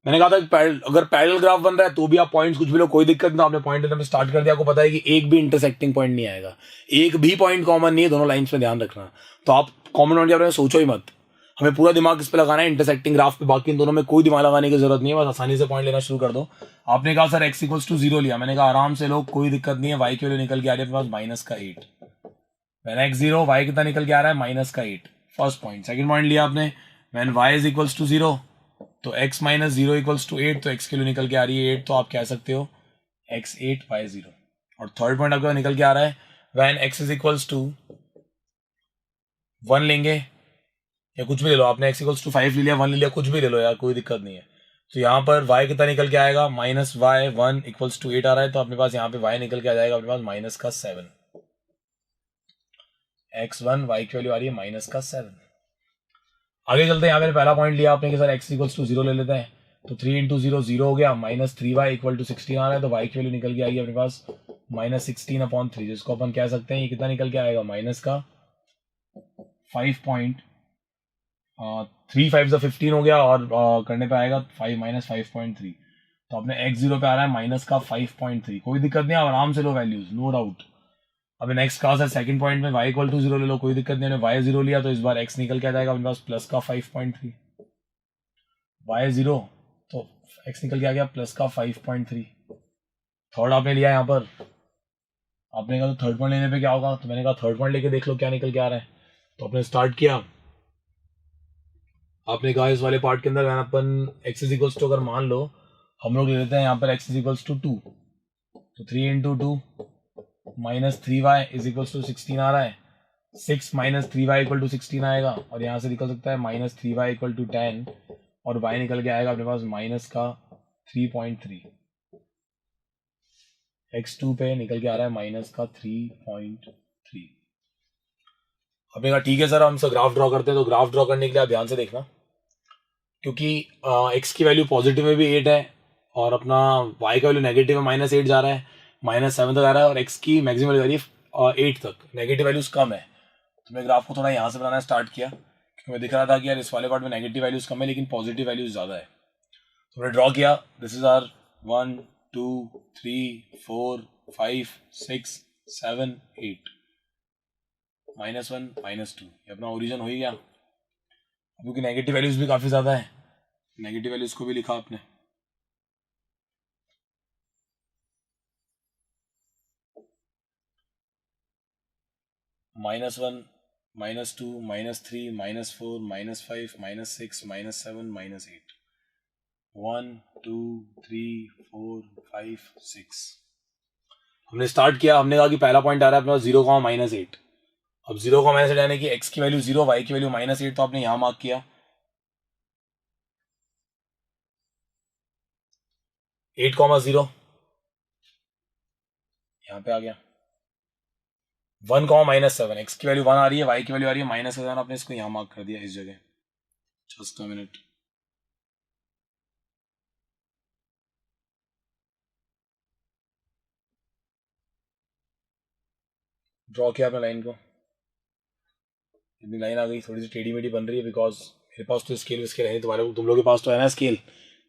मैंने कहा था कि अगर पैरेलल ग्राफ बन रहा है तो भी आप पॉइंट्स कुछ भी लो, कोई दिक्कत ना। आपने पॉइंट लेना में स्टार्ट कर दिया, आपको पता है कि एक भी इंटरसेक्टिंग पॉइंट नहीं आएगा, एक भी पॉइंट कॉमन नहीं है दोनों लाइंस में, ध्यान रखना। तो आप कॉमन पॉइंट के बारे में सोचो ही मत, हमें पूरा दिमाग इस पे लगाना है इंटरसेक्टिंग ग्राफ पे। बाकी इन दोनों में कोई दिमाग लगाने की जरूरत नहीं है, बस आसानी से पॉइंट लेना शुरू कर दो। आपने कहा सर x इक्वल्स टू 0 लिया, मैंने कहा आराम से लो, कोई दिक्कत नहीं है। y के लिए निकल के आ रही है पास माइनस का 8, मैंने x 0, y कितना निकल के आ रहा है? माइनस का 8। First point. सेकंड पॉइंट लिया आपने, when y is equals to 0 तो x माइनस 0 इक्वल्स टू 8, तो x के लिए निकल के आ रही है 8, तो आप कह सकते हो x 8 y 0। और थर्ड पॉइंट आपका निकल के आ रहा है when x is equals to 1 लेंगे या कुछ भी ले लो, आपने x इक्वल्स टू 5 ले लिया, 1 ले लिया, कुछ भी ले लो यार, कोई दिक्कत नहीं है। तो यहाँ पर y कितना निकल के आएगा? माइनस वाई 1 इक्वल्स टू 8 आ रहा है, तो अपने पास यहाँ पे y निकल के आ जाएगा अपने पास माइनस का 7। x1 y की वैल्यू आ रही है माइनस का 7। आगे चलते हैं। यहाँ मैंने पहला पॉइंट लिया आपने कि सर x इक्वल्स टू 0 ले लेते हैं, तो 3 इंटू 0 0 हो गया, माइनस 3y इक्वल टू 16 आ रहा है, तो y की वैल्यू निकल के आएगी अपने पास माइनस 16 अपॉन 3, जिसको अपन कह सकते हैं ये कितना निकल के आएगा? माइनस का 5.3 5 15 हो गया, और करने पे आएगा 5 माइनस 5.3। तो अपने x0 पे आ रहा है माइनस का 5.3। कोई दिक्कत नहीं, आराम से लो वैल्यूज, नो डाउट। अभी नेक्स्ट क्लास है, सेकंड पॉइंट में y इक्वल टू 0 ले लो, कोई दिक्कत नहीं है। y 0 लिया तो इस बार x निकल के आ जाएगा अपने पास प्लस का 5.3। y 0 तो x निकल के आ गया प्लस का 5.3। थर्ड आपने लिया यहाँ पर, आपने कहा तो थर्ड पॉइंट लेने पे क्या होगा? तो मैंने कहा थर्ड पॉइंट लेके देख लो क्या निकल के आ रहा है। तो आपने स्टार्ट किया, आपने कहा इस वाले पार्ट के अंदर अपन x इज इक्वल्स टू, अगर मान लो हम लोग ले लेते हैं यहाँ पर x इज इक्वल्स टू 2, तो 3 into 2 minus 3y is equals to 16 आ रहा है, 6 माइनस 3y इक्वल टू 16 आएगा, और यहाँ से निकल सकता है माइनस 3y इक्वल टू 10, और y निकल के आएगा अपने पास माइनस का 3.3। x2 पे निकल के आ रहा है माइनस का 3.3। आपने कहा ठीक है सर, हम सब ग्राफ ड्रॉ करते हैं। तो ग्राफ ड्रॉ करने के लिए आप ध्यान से देखना, क्योंकि x की वैल्यू पॉजिटिव में भी 8 है और अपना y का वैल्यू नेगेटिव में -8 जा रहा है, -7 तक आ रहा है, और x की मैक्सिमम वैल्यू 8 तक, नेगेटिव वैल्यूज कम है। तो मैं ग्राफ को थोड़ा यहाँ से बनाना स्टार्ट किया, क्योंकि मैं दिख रहा था कि यार इस वाले पार्ट में नेगेटिव वैल्यूज कम है लेकिन पॉजिटिव वैल्यूज ज़्यादा है। तो मैंने ड्रॉ किया, दिस इज आर 1 2 3 4 5 6 7 8, -1 -2, ये अपना ओरिजिन हो ही गया, क्योंकि नेगेटिव वैल्यूज भी काफ़ी ज़्यादा है। नेगेटिव वैल्यूज को भी लिखा आपने, -1 -2 -3 -4 -5 -6 -7 -8, 1 2 3 4 5 6। हमने स्टार्ट किया, हमने कहा कि पहला पॉइंट आ रहा है अपने पास 0, -8। अब 0, -8 यानी कि x की वैल्यू 0, y की वैल्यू -8, तो आपने यहां मार्क किया 8, 0। यहाँ पे आ गया 1, -7, x की वैल्यू 1 आ रही है, y की वैल्यू आ रही है -7, आपने इसको यहाँ मार्क कर दिया इस जगह। जस्ट अ मिनट, ड्रॉ किया आपने लाइन को, इतनी लाइन आ गई, थोड़ी सी टेढ़ी मेढ़ी बन रही है बिकॉज मेरे पास तो स्केल विस्केल है नहीं, तुम्हारे तुम लोगों के पास तो है ना स्केल,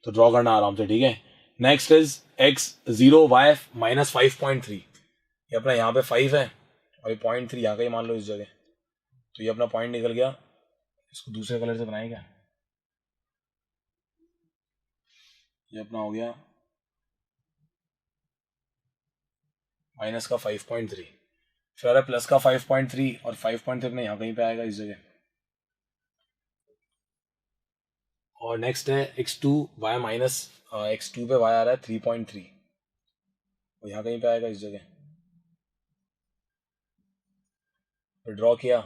तो ड्रॉ करना आराम से, ठीक है। नेक्स्ट इज x0 y -5.3, ये अपना यहाँ पे 5 है और ये 0.3 यहाँ का ही मान लो इस जगह, तो ये अपना पॉइंट निकल गया। इसको दूसरे कलर से बनाएं क्या, ये अपना हो गया माइनस का 5.3, फिर आ रहा है प्लस का 5.3 और 5.3 अपने यहाँ कहीं पे आएगा इस जगह। और नेक्स्ट है x2 y x2 पे y आ रहा है 3.3, वो यहाँ कहीं पे आएगा इस जगह। फिर ड्रॉ किया,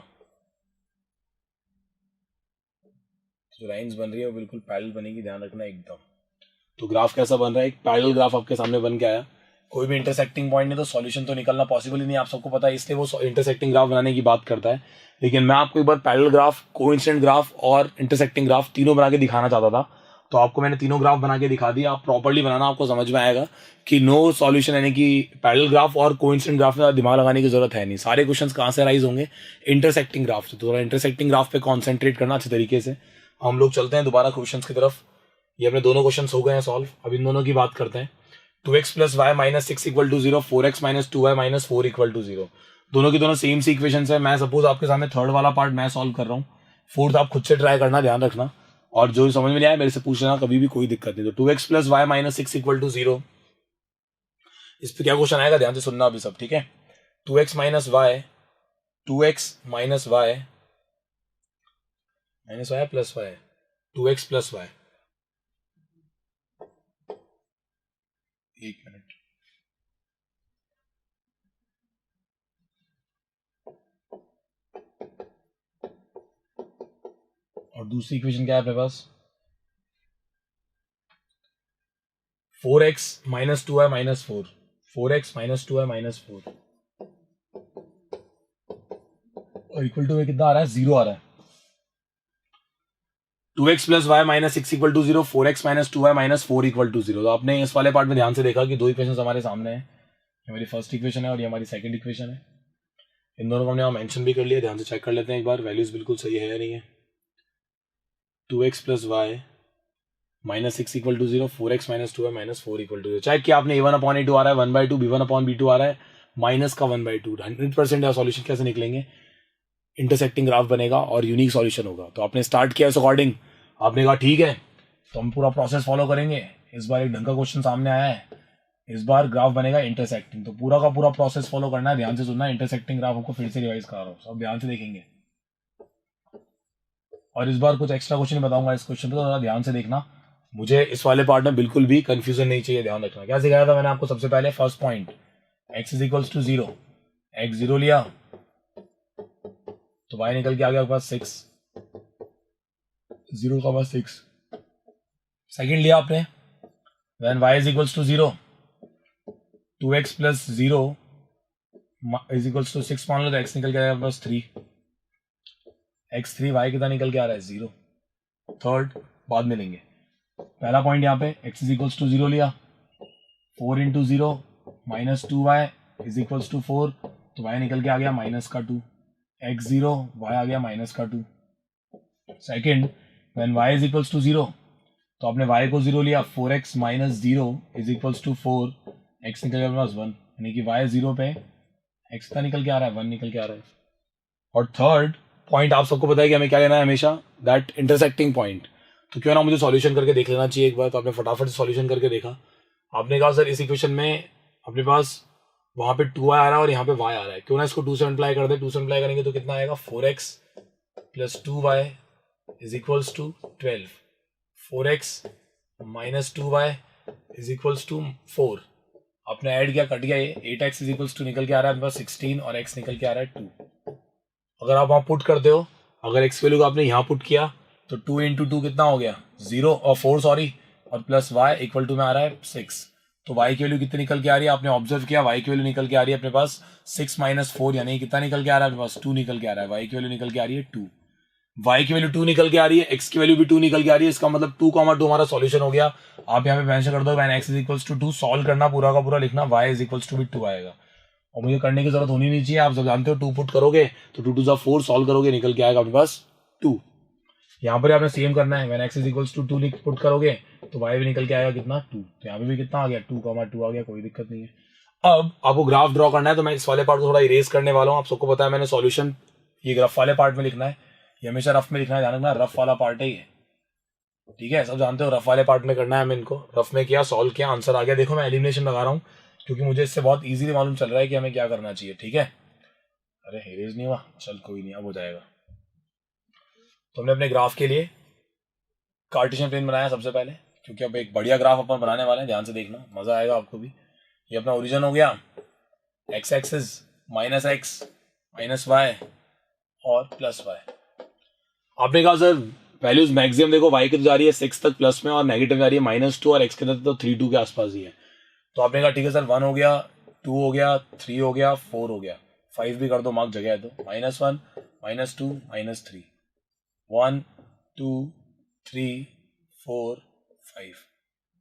जो लाइंस बन रही है वो बिल्कुल पैरेलल बनेगी, ध्यान रखना एकदम। तो ग्राफ कैसा बन रहा है, एक पैरेलल ग्राफ आपके सामने बन के आया, कोई भी इंटरसेक्टिंग पॉइंट नहीं तो सॉल्यूशन तो निकलना पॉसिबल ही नहीं, आप सबको पता है, इसलिए वो इंटरसेक्टिंग ग्राफ बनाने की बात करता है। लेकिन मैं आपको एक बार पैरेलल ग्राफ, कोइंसिडेंट ग्राफ और इंटरसेक्टिंग ग्राफ तीनों बना के दिखाना चाहता था, तो आपको मैंने तीनों ग्राफ बना के दिखा दिया। आप प्रॉपर्ली बनाना, आपको समझ में आएगा कि नो सॉल्यूशन, यानी कि पैरेलल ग्राफ और कोइंसिडेंट ग्राफ में दिमाग लगाने की जरूरत है नहीं। सारे क्वेश्चंस कहाँ से राइज होंगे, इंटरसेक्टिंग ग्राफ से, तो थोड़ा इंटरसेक्टिंग ग्राफ पे कॉन्सेंट्रेट करना अच्छे तरीके से। हम लोग चलते हैं दोबारा क्वेश्चन की तरफ। ये अपने दोनों क्वेश्चन हो गए हैं सॉल्व, अब इन दोनों की बात करते हैं। 2x + y - 6 = 0, 4x - 2y - 4 = 0, दोनों की दोनों सेम सी इक्वेशन है। मैं सपोज आपके सामने थर्ड वाला पार्ट मैं सॉल्व कर रहा हूँ, फोर्थ आप खुद से ट्राई करना, ध्यान रखना, और जो समझ में नहीं आया मेरे से पूछ लेना, कभी भी कोई दिक्कत नहीं। तो 2x + y - 6 = 0, इस पे क्या क्वेश्चन आएगा, ध्यान से सुनना अभी सब, ठीक है। 2x - y -y + y, 2x + y, एक मिनट, और दूसरी इक्वेशन क्या है अपने पास, 4x - 2y - 4, 4x - 2y - 4 और इक्वल टू कितना आ रहा है, 0 आ रहा है। 2x + y - 6 = 0, 4x - 2y - 4 = 0। तो आपने इस वाले पार्ट में ध्यान से देखा कि दो इक्वेशन हमारे सामने है, ये हमारी फर्स्ट इक्वेशन है और ये हमारी सेकंड इक्वेशन है। इन दोनों को हमने यहाँ मेंशन भी कर लिया, ध्यान से चेक कर लेते हैं एक बार, वैल्यूज बिल्कुल सही है या नहीं है। 2x + y - 6 = 0, 4x - 2y - 4 = 0। Check किया आपने, a1/a2 आ रहा है 1/2, b1/b2 आ रहा है -1/2, 100% सॉल्यूशन कैसे निकलेंगे, इंटरसेक्टिंग ग्राफ बनेगा और यूनिक सॉल्यूशन होगा। तो आपने स्टार्ट किया इस अकॉर्डिंग, आपने कहा ठीक है तो हम पूरा प्रोसेस फॉलो करेंगे। इस बार एक ढंग का क्वेश्चन सामने आया है, इस बार ग्राफ बनेगा इंटरसेक्टिंग, तो पूरा का पूरा प्रोसेस फॉलो करना है, ध्यान से सुनना। इंटरसेक्टिंग ग्राफ आपको फिर से रिवाइज करा रहा हूँ, सब ध्यान से देखेंगे, और इस बार कुछ एक्स्ट्रा क्वेश्चन बताऊंगा इस क्वेश्चन पे, तो थोड़ा ध्यान से देखना। मुझे इस वाले पार्ट में बिल्कुल भी कंफ्यूजन नहीं चाहिए, ध्यान रखना। क्या सिखाया था मैंने आपको सबसे पहले, फर्स्ट पॉइंट x = 0, x0 लिया तो y निकल के आ गया आपके पास 6, 0 का पास 6। सेकेंड लिया आपने, when y = 0, 2x + 0 = 6 मान लो, तो x निकल के आएगा बस 3, x3, y कितना निकल के आ रहा है 0। थर्ड बाद में लेंगे, पहला पॉइंट यहाँ पे x = 0 लिया, 4 × 0 - 2y = 4, तो y निकल के आ गया -2, x0, y आ गया -2। सेकेंड, when y = 0, तो आपने y को 0 लिया, 4x - 0 = 4, x निकल गया 1, यानी कि y 0 पे x का निकल के आ रहा है 1 निकल के आ रहा है। और थर्ड पॉइंट आप सबको पता है कि हमें क्या लेना है हमेशा, दैट इंटरसेक्टिंग पॉइंट। तो क्यों ना मुझे सॉल्यूशन करके देख लेना चाहिए एक बार। तो आपने फटाफट से सॉल्यूशन करके देखा, आपने कहा सर इस इक्वेशन में अपने पास वहां पे 2y आ रहा है और यहाँ पे y आ रहा है, क्यों ना इसको 2 से मल्टीप्लाई कर दे। 2 से मल्टीप्लाई करेंगे तो कितना आएगा, 4x + 2y = 12, 4x - 2y = 4। आपने ऐड किया, कट गया, ये 8x = निकल के आ रहा है बस 16 और x निकल के आ रहा है 2। अगर आप वहां पुट करते हो, अगर x वैल्यू को आपने यहाँ पुट किया तो 2 × 2 कितना हो गया 0 और 4 सॉरी, और प्लस y = में आ रहा है 6, तो y की वैल्यू कितनी निकल के आ रही है, आपने ऑब्जर्व किया, y की वैल्यू निकल के आ रही है अपने पास 6 - 4, यानी कितना निकल के आ रहा है अपने पास 2 निकल के आ रहा है। y की वैल्यू निकल के आ रही है 2, y की वैल्यू 2 निकल के आ रही है, x की वैल्यू भी 2 निकल के आ रही है। इसका मतलब 2,2 हमारा सॉल्यूशन हो गया। आप यहाँ पे मेंशन कर दो व्हेन x = 2, सॉल्व करना पूरा का पूरा लिखना, y = 2 आएगा। और मुझे करने की जरूरत होनी नहीं चाहिए, आप सब जानते हो 2 पुट करोगे तो 2 × 4 सॉल्व करोगे, निकल के आएगा अपने पास 2। यहाँ पर आपने सेम करना है, व्हेन x = 2 पुट करोगे तो y भी निकल के आएगा कितना 2। तो यहाँ पे भी कितना आ गया 2,2 आ गया, कोई दिक्कत नहीं है। अब आपको ग्राफ ड्रॉ करना है, तो मैं इस वाले पार्ट को थोड़ा इरेज करने वाला हूँ। आप सबको पता है मैंने सॉल्यूशन ये ग्राफ वाले पार्ट में लिखना है, ये हमेशा रफ में लिखना है, ध्यान रखना रफ वाला पार्ट है ये, ठीक है। सब जानते हो रफ वाले पार्ट में करना है हमें, इनको रफ में किया, सॉल्व किया, आंसर आ गया। देखो मैं एलिमिनेशन लगा रहा हूँ क्योंकि मुझे इससे बहुत इजीली मालूम चल रहा है कि हमें क्या करना चाहिए, ठीक है। अरे इरेज नहीं हुआ, चल कोई नहीं, अब हो जाएगा। तो हमने अपने ग्राफ के लिए कार्टेशियन प्लेन बनाया सबसे पहले, क्योंकि अब एक बढ़िया ग्राफ अपन बनाने वाले हैं, ध्यान से देखना, मजा आएगा आपको भी। ये अपना ओरिजिन हो गया, x एक्सिस -x -y और +y। आपने कहा सर वैल्यूज मैक्सिमम देखो y की तो जा रही है 6 तक प्लस में, और नेगेटिव जा रही है -2, और x के अंदर तो 3 2 के आसपास ही है। तो आपने कहा ठीक है सर 1 हो गया, 2 हो गया, 3 हो गया, 4 हो गया, 5 भी कर दो, मार्क जगह है तो -1 -2 -3, 1 2 3 4 5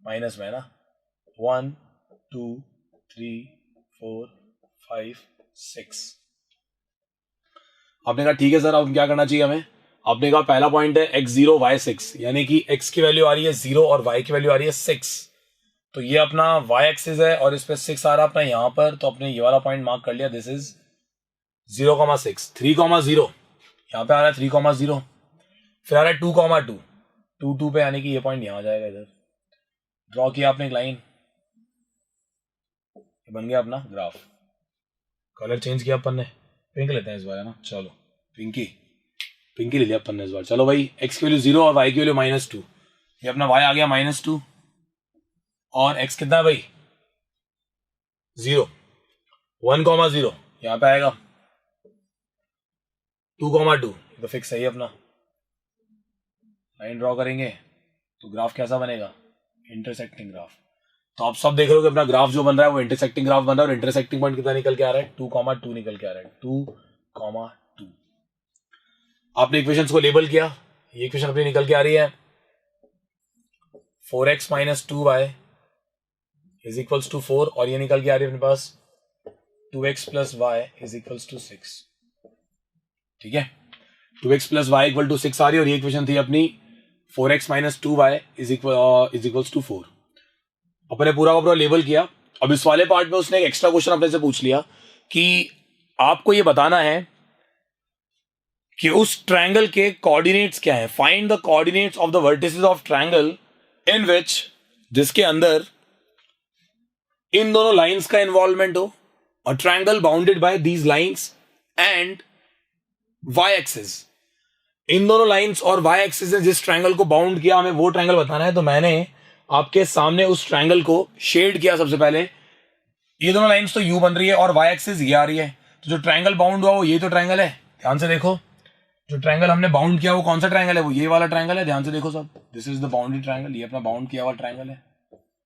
माइनस में ना 1 2 3 4 5 6। आपने कहा ठीक है सर अब क्या करना चाहिए हमें। आपने कहा पहला पॉइंट है x0 y6, यानी कि x की वैल्यू आ रही है 0 और y की वैल्यू आ रही है 6। तो ये अपना y एक्सिस है और इस पे 6 आ रहा है अपना यहाँ पर, तो अपने ये वाला पॉइंट मार्क कर लिया, दिस इज 0,6। 3,0 यहाँ पे आ रहा है 3,0, फिर आ रहा है 2,2 2 2 पे, यानी कि ये पॉइंट यहाँ आ जाएगा। इधर ड्रॉ किया आपने एक लाइन, बन गया अपना ग्राफ। कलर चेंज किया अपन ने, पिंक लेते हैं इस बार, है ना, चलो पिंकी ले लिया अपन ने इस बार। चलो भाई x की वैल्यू 0 और y की वैल्यू -2, ये अपना y आ गया -2 और x कितना है भाई 0, 1,0 यहाँ पे आएगा 2,2, तो फिक्स है ही अपना। लाइन ड्रॉ करेंगे तो ग्राफ कैसा बनेगा, इंटरसेक्टिंग ग्राफ। तो आप सब देख रहे हो कि अपना ग्राफ जो बन रहा है वो इंटरसेक्टिंग ग्राफ बन रहा है, और इंटरसेक्टिंग पॉइंट कितना निकल के आ रहा है 2,2 निकल के आ रहा है, 2,2। आपने इक्वेशंस को लेबल किया, ये इक्वेशन अपनी निकल के आ रही है 4x - 2y = 4, और ये निकल के आ रही है अपने पास 2x + y = 6, ठीक है। 2x + y = 6 आ रही है, और ये इक्वेशन थी अपनी 4x - 2y = 4। अपने पूरा का पूरा लेबल किया। अब इस वाले पार्ट में उसने एक एक्स्ट्रा क्वेश्चन अपने से पूछ लिया कि आपको ये बताना है कि उस ट्रायंगल के कोऑर्डिनेट्स क्या है, find the coordinates of the vertices of triangle in which, जिसके अंदर इन दोनों लाइंस का इन्वॉल्वमेंट हो, और triangle bounded by these lines and Y axis. इन दोनों लाइंस और वाई एक्सिस ने जिस ट्रायंगल को बाउंड किया, हमें वो ट्रायंगल बताना है। तो मैंने आपके सामने उस ट्रायंगल को शेड किया। सबसे पहले ये दोनों लाइंस तो यू बन रही है और वाई एक्सिस ये आ रही है, तो जो ट्रायंगल बाउंड हुआ वो ये तो ट्रायंगल है। ध्यान से देखो, जो ट्रायंगल हमने बाउंड किया वो कौन सा ट्रायंगल है, वो ये वाला ट्रायंगल है। ध्यान से देखो सब, this is the boundary triangle, ये अपना बाउंड किया हुआ ट्रायंगल है।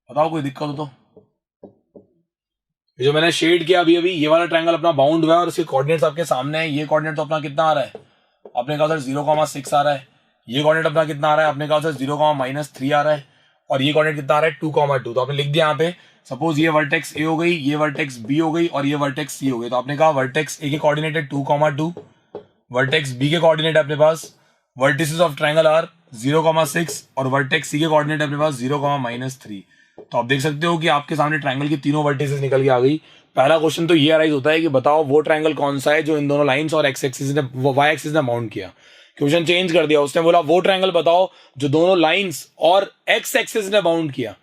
बताओ कोई दिक्कत हो तो। ये जो मैंने शेड किया अभी अभी, ये वाला ट्रायंगल अपना बाउंड हुआ है और इसके कोऑर्डिनेट्स आपके सामने है। ये कोऑर्डिनेट तो अपना कितना आ रहा है, आपने कहा सर 0,6 आ रहा है। ये कोऑर्डिनेट अपना कितना आ रहा है, आपने कहा सर 0,-3 आ रहा है। और ये कोऑर्डिनेट कितना आ रहा है 2,2। तो आपने लिख दिया यहाँ पे, सपोज ये वर्टेक्स ए हो गई, ये वर्टेक्स बी हो गई और ये वर्टेक्स सी हो गई। तो आपने कहा वर्टेक्स ए के कोऑर्डिनेट है 2,2, वर्टेक्स बी के कोऑर्डिनेट है अपने पास, वर्टिसेस ऑफ ट्रायंगल आर 0,6 और वर्टेक्स सी के कोऑर्डिनेट अपने पास 0,-3। तो आप देख सकते हो कि आपके सामने ट्रायंगल की तीनों वर्टिसेस निकल के आ गई। पहला क्वेश्चन तो ये अराइज होता है कि बताओ वो ट्रायंगल कौन सा है जो इन दोनों लाइंस और एक्स एक्सिस ने, वाई एक्सिस ने बाउंड किया। क्वेश्चन चेंज कर दिया, उसने बोला वो ट्रायंगल बताओ जो दोनों लाइंस और एक्स एक्सिस ने बाउंड किया।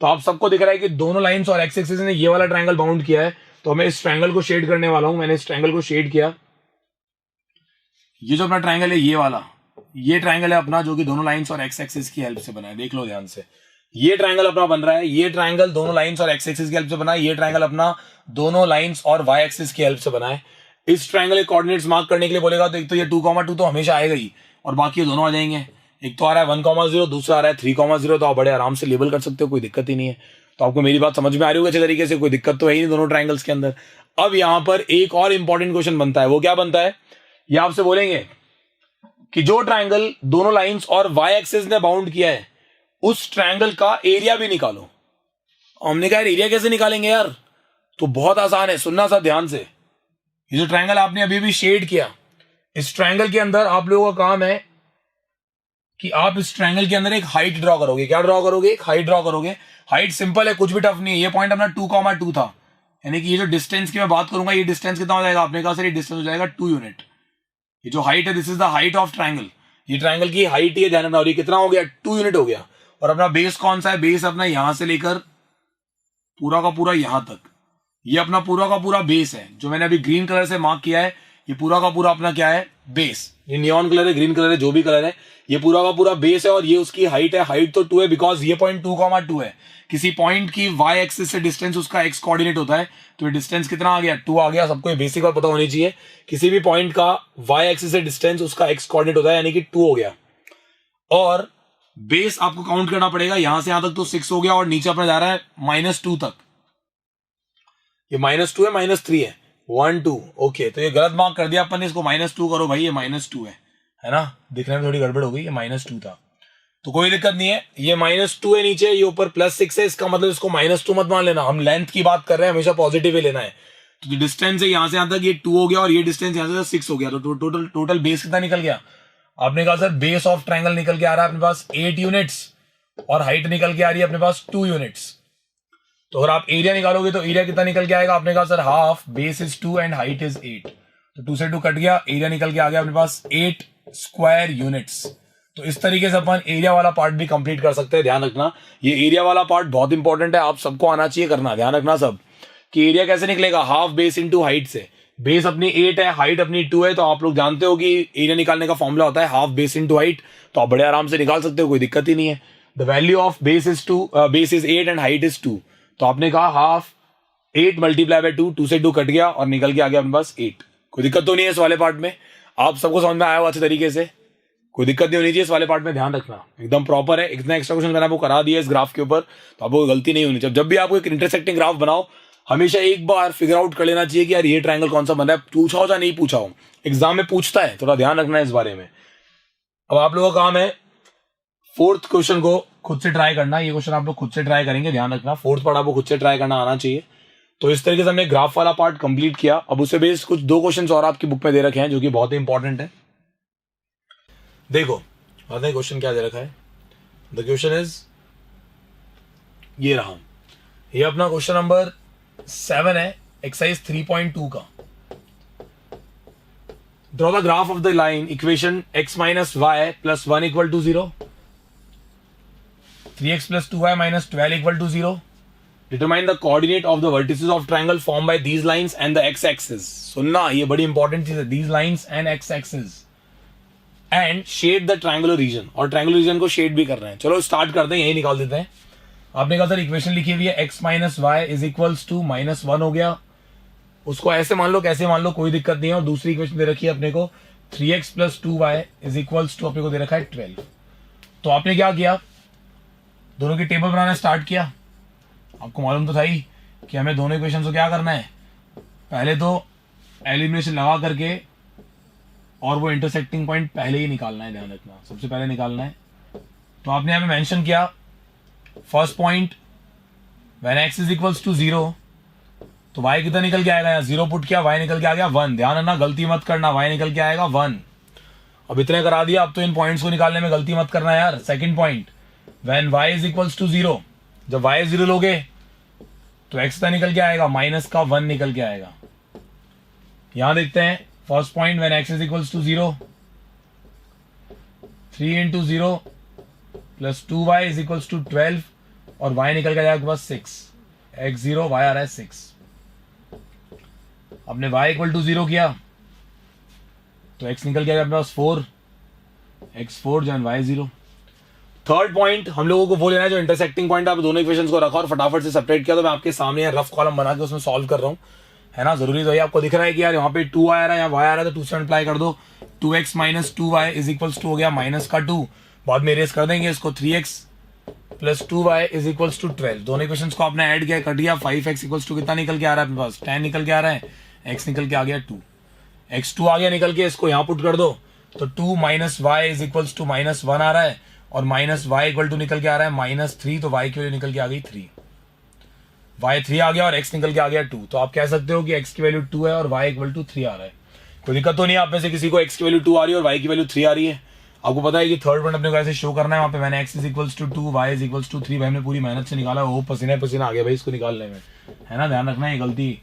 तो आप सबको दिख रहा है कि दोनों लाइंस और एक्स एक्सिस ने ये वाला ट्रायंगल बाउंड किया है। तो मैं इस ट्रायंगल को शेड करने वाला हूं। मैंने इस ट्रायंगल को शेड किया। ये जो अपना ट्रायंगल है ये वाला, ये ट्रायंगल है अपना जो कि दोनों लाइंस और एक्स एक्सिस की हेल्प से बना है। देख लो ध्यान से, ये ट्रायंगल अपना बन रहा है। ये ट्रायंगल दोनों लाइंस और एक्स एक्सिस की हेल्प से बना है। ये ट्रायंगल अपना दोनों लाइंस और वाई एक्सिस की हेल्प से बना है। इस ट्रायंगल के कोऑर्डिनेट्स मार्क करने के लिए बोलेगा तो एक तो ये 2,2 तो हमेशा आएगा ही, और बाकी ये दोनों आ जाएंगे। एक तो आ रहा है 1,0, दूसरा आ रहा है 3,0। तो आप बड़े आराम से लेबल कर सकते हो, कोई दिक्कत ही नहीं है। तो आपको मेरी बात समझ में आ रही होगी अच्छे तरीके से, कोई दिक्कत तो है ही नहीं दोनों ट्राइंगल्स के अंदर। अब यहां पर एक और इंपॉर्टेंट क्वेश्चन बनता है, वो क्या बनता है, ये आपसे बोलेंगे कि जो ट्राइंगल दोनों लाइंस और वाई एक्सिस ने बाउंड किया है उस ट्राइंगल का एरिया भी निकालो। हमने कहा एरिया कैसे निकालेंगे यार, तो बहुत आसान है, सुनना सा ध्यान से। ये जो ट्राइंगल आपने अभी भी शेड किया, इस ट्राइंगल के अंदर आप लोगों का काम है कि आप इस ट्राइंगल के अंदर एक हाइट ड्रॉ करोगे। क्या ड्रॉ करोगे, एक हाइट ड्रॉ करोगे। हाइट सिंपल है, कुछ भी टफ नहीं है। ये पॉइंट अपना 2,2 था, यानी कि ये जो डिस्टेंस की मैं बात करूंगा, ये डिस्टेंस कितना हो जाएगा, आपने कहा सर ये डिस्टेंस हो जाएगा 2 यूनिट। ये जो हाइट है, this is the height of triangle, ये ट्राइंगल की हाइट ही है, ध्यान रखना। और ये कितना हो गया, 2 यूनिट हो गया। और अपना बेस कौन सा है, बेस अपना यहां से लेकर पूरा का पूरा यहां तक, ये अपना पूरा का पूरा बेस है। जो मैंने अभी ग्रीन कलर से मार्क किया है, ये पूरा का पूरा अपना क्या है, बेस। ये नियॉन कलर है, ग्रीन कलर है, जो भी कलर है, ये पूरा का पूरा बेस है। और ये उसकी हाइट है, हाइट तो 2 है बिकॉज ये पॉइंट 2,2 है। किसी पॉइंट की वाई एक्सिस से डिस्टेंस उसका एक्स कोऑर्डिनेट होता है, तो ये डिस्टेंस कितना आ गया, 2 आ गया। सबको ये बेसिक बात पता होनी चाहिए, किसी भी पॉइंट का वाई एक्सिस से डिस्टेंस उसका एक्स कोऑर्डिनेट होता है, यानी कि 2 हो गया। और बेस आपको काउंट करना पड़ेगा, यहां से यहां तक तो 6 हो गया, और नीचे अपना जा रहा है -2 तक। ये -2 है, -3 है, 1 2, ओके। तो ये गलत मार्क कर दिया अपन ने, इसको -2 करो भाई, ये -2 है ना, दिखने में थोड़ी गड़बड़ हो गई, ये -2 था, तो कोई दिक्कत नहीं है। ये -2 है नीचे, ये ऊपर +6 है, इसका मतलब इसको -2 मत मान लेना। हम लेंथ की बात कर रहे हैं, हमेशा पॉजिटिव ही लेना है। तो जो डिस्टेंस है यहां से यहां तक, ये 2 हो गया, और ये डिस्टेंस यहां से 6 हो गया, तो टोटल बेस कितना निकल गया। आपने कहा सर बेस ऑफ ट्राइंगल निकल के आ रहा है अपने पास 8 यूनिट्स, और हाइट निकल के आ रही है अपने पास 2 यूनिट्स। तो अगर आप एरिया निकालोगे तो एरिया कितना निकल के आएगा, आपने कहा sir half, base is 2 and height is 8, तो 2 से 2 कट गया, एरिया निकल के आ गया अपने पास 8 स्क्वायर यूनिट्स। तो इस तरीके से अपन एरिया वाला पार्ट भी कंप्लीट कर सकते हैं। ध्यान रखना, ये एरिया वाला पार्ट बहुत इंपॉर्टेंट है, आप सबको आना चाहिए करना। ध्यान रखना सब कि एरिया कैसे निकलेगा, हाफ बेस इंटू हाइट से। बेस अपनी 8 है, हाइट अपनी 2 है, तो आप लोग जानते हो कि एरिया निकालने का फॉर्मूला होता है हाफ बेस इंटू हाइट, तो आप बड़े आराम से निकाल सकते हो, कोई दिक्कत ही नहीं है। The value of base is 8 and height is 2, तो आपने कहा हाफ 8 मल्टीप्लाई बाय 2, 2 से 2 कट गया और निकल के आ गया अपने पास 8। कोई दिक्कत तो नहीं है इस वाले पार्ट में, आप सबको समझ में आया हुआ अच्छे तरीके से, कोई दिक्कत नहीं होनी चाहिए इस वाले पार्ट में। ध्यान रखना एकदम प्रॉपर है। इतना एक्स्ट्रा क्वेश्चन मैंने आपको करा दिया इस ग्राफ के ऊपर, तो आपको गलती नहीं होनी चाहिए। जब भी आपको एक इंटरसेक्टिंग ग्राफ बनाओ, हमेशा एक बार फिगर आउट कर लेना चाहिए कि यार ये ट्रायंगल कौन सा बन रहा है, पूछा हो या नहीं पूछा हो, एग्जाम में पूछता है, थोड़ा ध्यान रखना है इस बारे में। अब आप लोगों का काम है 4th क्वेश्चन को खुद से ट्राई करना। ये क्वेश्चन आप लोग खुद से ट्राई करेंगे, ध्यान रखना 4th पार्ट आपको खुद से ट्राई करना आना चाहिए। तो इस तरीके से हमने ग्राफ वाला पार्ट कंप्लीट किया। अब उससे बेस कुछ 2 क्वेश्चन और आपकी बुक में दे रखे हैं जो कि बहुत ही इंपॉर्टेंट है। देखो क्वेश्चन क्या दे रखा है, द क्वेश्चन इज ये रहा, ये अपना क्वेश्चन नंबर 7 है, एक्सरसाइज 3.2 का। Draw the graph of the line equation x minus y plus 1 equal to 0, 3x plus 2y minus 12 equal to 0, determine the coordinate of the vertices of triangle form by these lines and the x axis. सुनना, ये बड़ी important चीज है, these lines and x axis, and shade the triangular region, और triangular region को shade भी कर रहे हैं। चलो स्टार्ट करते हैं, यही निकाल देते हैं। आपने कहा सर इक्वेशन लिखी हुई है x minus Y is equals to -1 हो गया, उसको ऐसे मान लो कैसे मान लो कोई दिक्कत नहीं है। और दूसरी इक्वेशन दे रखी है अपने को 3x plus 2y is equals to अपने को दे रखा है 12। तो आपने क्या किया, दोनों की टेबल बनाना स्टार्ट किया। आपको मालूम तो था ही कि हमें दोनों इक्वेशन को क्या करना है, पहले तो एलिमिनेशन लगा करके और वो इंटरसेक्टिंग पॉइंट पहले ही निकालना है, ध्यान रखना सबसे पहले निकालना है। तो आपने यहाँ पे मेंशन किया first point when x is equals to 0, तो y कितना निकल के आएगा, यहाँ 0 पुट किया, y निकल के आ गया 1। ध्यान रखना गलती मत करना, y निकल के आएगा 1। अब इतने करा दिया, अब तो इन पॉइंट्स को निकालने में गलती मत करना यार। Second point when y is equals to 0, जब y 0 लोगे तो x कितना निकल के आएगा, माइनस का 1 निकल के आएगा। यहां देखते हैं first point when x is equals to 0, 3 into 0 plus 2y is equals to 12, और y निकल के आएगा आपके पास 6, x 0 y आ रहा है 6। आपने y इक्वल टू 0 किया तो x निकल के आएगा अपने पास 4, x 4 जन y 0। थर्ड पॉइंट हम लोगों को वो लेना है जो इंटरसेक्टिंग पॉइंट, आप दोनों इक्वेशंस को रखा और फटाफट से सेपरेट किया। तो मैं आपके सामने रफ कॉलम बना के उसमें सॉल्व कर रहा हूँ, है ना। जरूरी तो है, आपको दिख रहा है कि यार यहाँ पे 2 आ रहा है, यहाँ y आ रहा है, तो 2 से मल्टीप्लाई कर दो, 2x minus 2y is equals to हो गया माइनस का 2। बाद में रेस कर देंगे इसको, 3x plus 2y is equals to 12। दोनों इक्वेशंस को आपने ऐड किया, कट गया, 5x इक्वल्स टू कितना निकल के आ रहा है अपने पास, 10 निकल के आ रहा है, x निकल के आ गया 2, x2 आ गया निकल के, इसको यहाँ पुट कर दो तो 2 minus Y is equals to -1 आ रहा है, और माइनस वाई इक्वल टू निकल के आ रहा है -3, तो y की वैल्यू निकल के आ गई 3, y3 आ गया और x निकल के आ गया 2। तो आप कह सकते हो कि x की वैल्यू 2 है और y इक्वल टू 3 आ रहा है। कोई दिक्कत तो नहीं है, आप में से किसी को x की वैल्यू 2 आ रही है और y की वैल्यू 3 आ रही है। आपको पता है कि थर्ड पॉइंट अपने को ऐसे शो करना है, वहां पे मैंने x is equals to 2, y is equals to 3, भाई हमने पूरी मेहनत से निकाला, वो पसीने पसीना आ गया भाई इसको निकालने में, है ना। ध्यान रखना है, गलती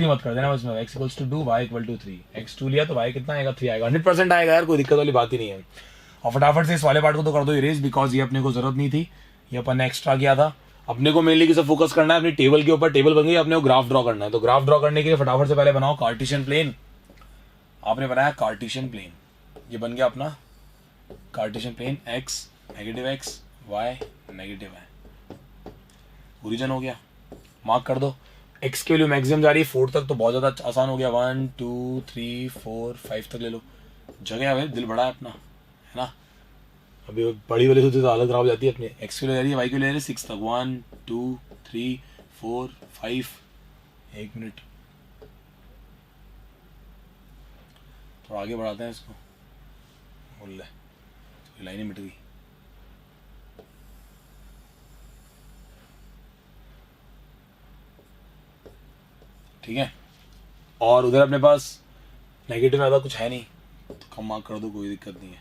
मत कर देना बस में। x equals to 2, y equal to 3, x2 लिया तो y कितना आएगा, 3 आएगा, 100% आएगा यार, कोई दिक्कत वाली बात ही नहीं है। और फटाफट से इस वाले पार्ट को तो कर दो इरेज, बिकॉज ये अपने को जरूरत नहीं थी, ये अपन ने एक्स्ट्रा किया था। अपने को मेनली किसे फोकस करना है, अपनी टेबल के ऊपर, टेबल बन गई, अपने को ग्राफ ड्रॉ करना है। तो ग्राफ ड्रॉ करने के लिए फटाफट से पहले बनाओ कार्टेशियन प्लेन। आपने बनाया कार्टेशियन प्लेन, ये बन गया अपना Cartesian plane, x negative x, y negative y, origin हो गया, मार्क कर दो। x की वैल्यू मैक्सिमम जा रही है 4 तक, तो बहुत ज्यादा आसान हो गया, 1 2 3 4 5 तक ले लो, जगह है भाई, दिल बड़ा है अपना, है ना। अभी बड़ी वाली सोचती तो हालत खराब हो जाती है अपनी। x की वैल्यू जा रही है, y की वैल्यू जा रही है 6 तक, 1 2 3 4 5, 1 मिनट, तो आगे बढ़ाते हैं इसको, बोल ले तो लाइन ही मिट गई। ठीक है, और उधर अपने पास नेगेटिव ज्यादा कुछ है नहीं, तो कम मार्क कर दो, कोई दिक्कत नहीं है।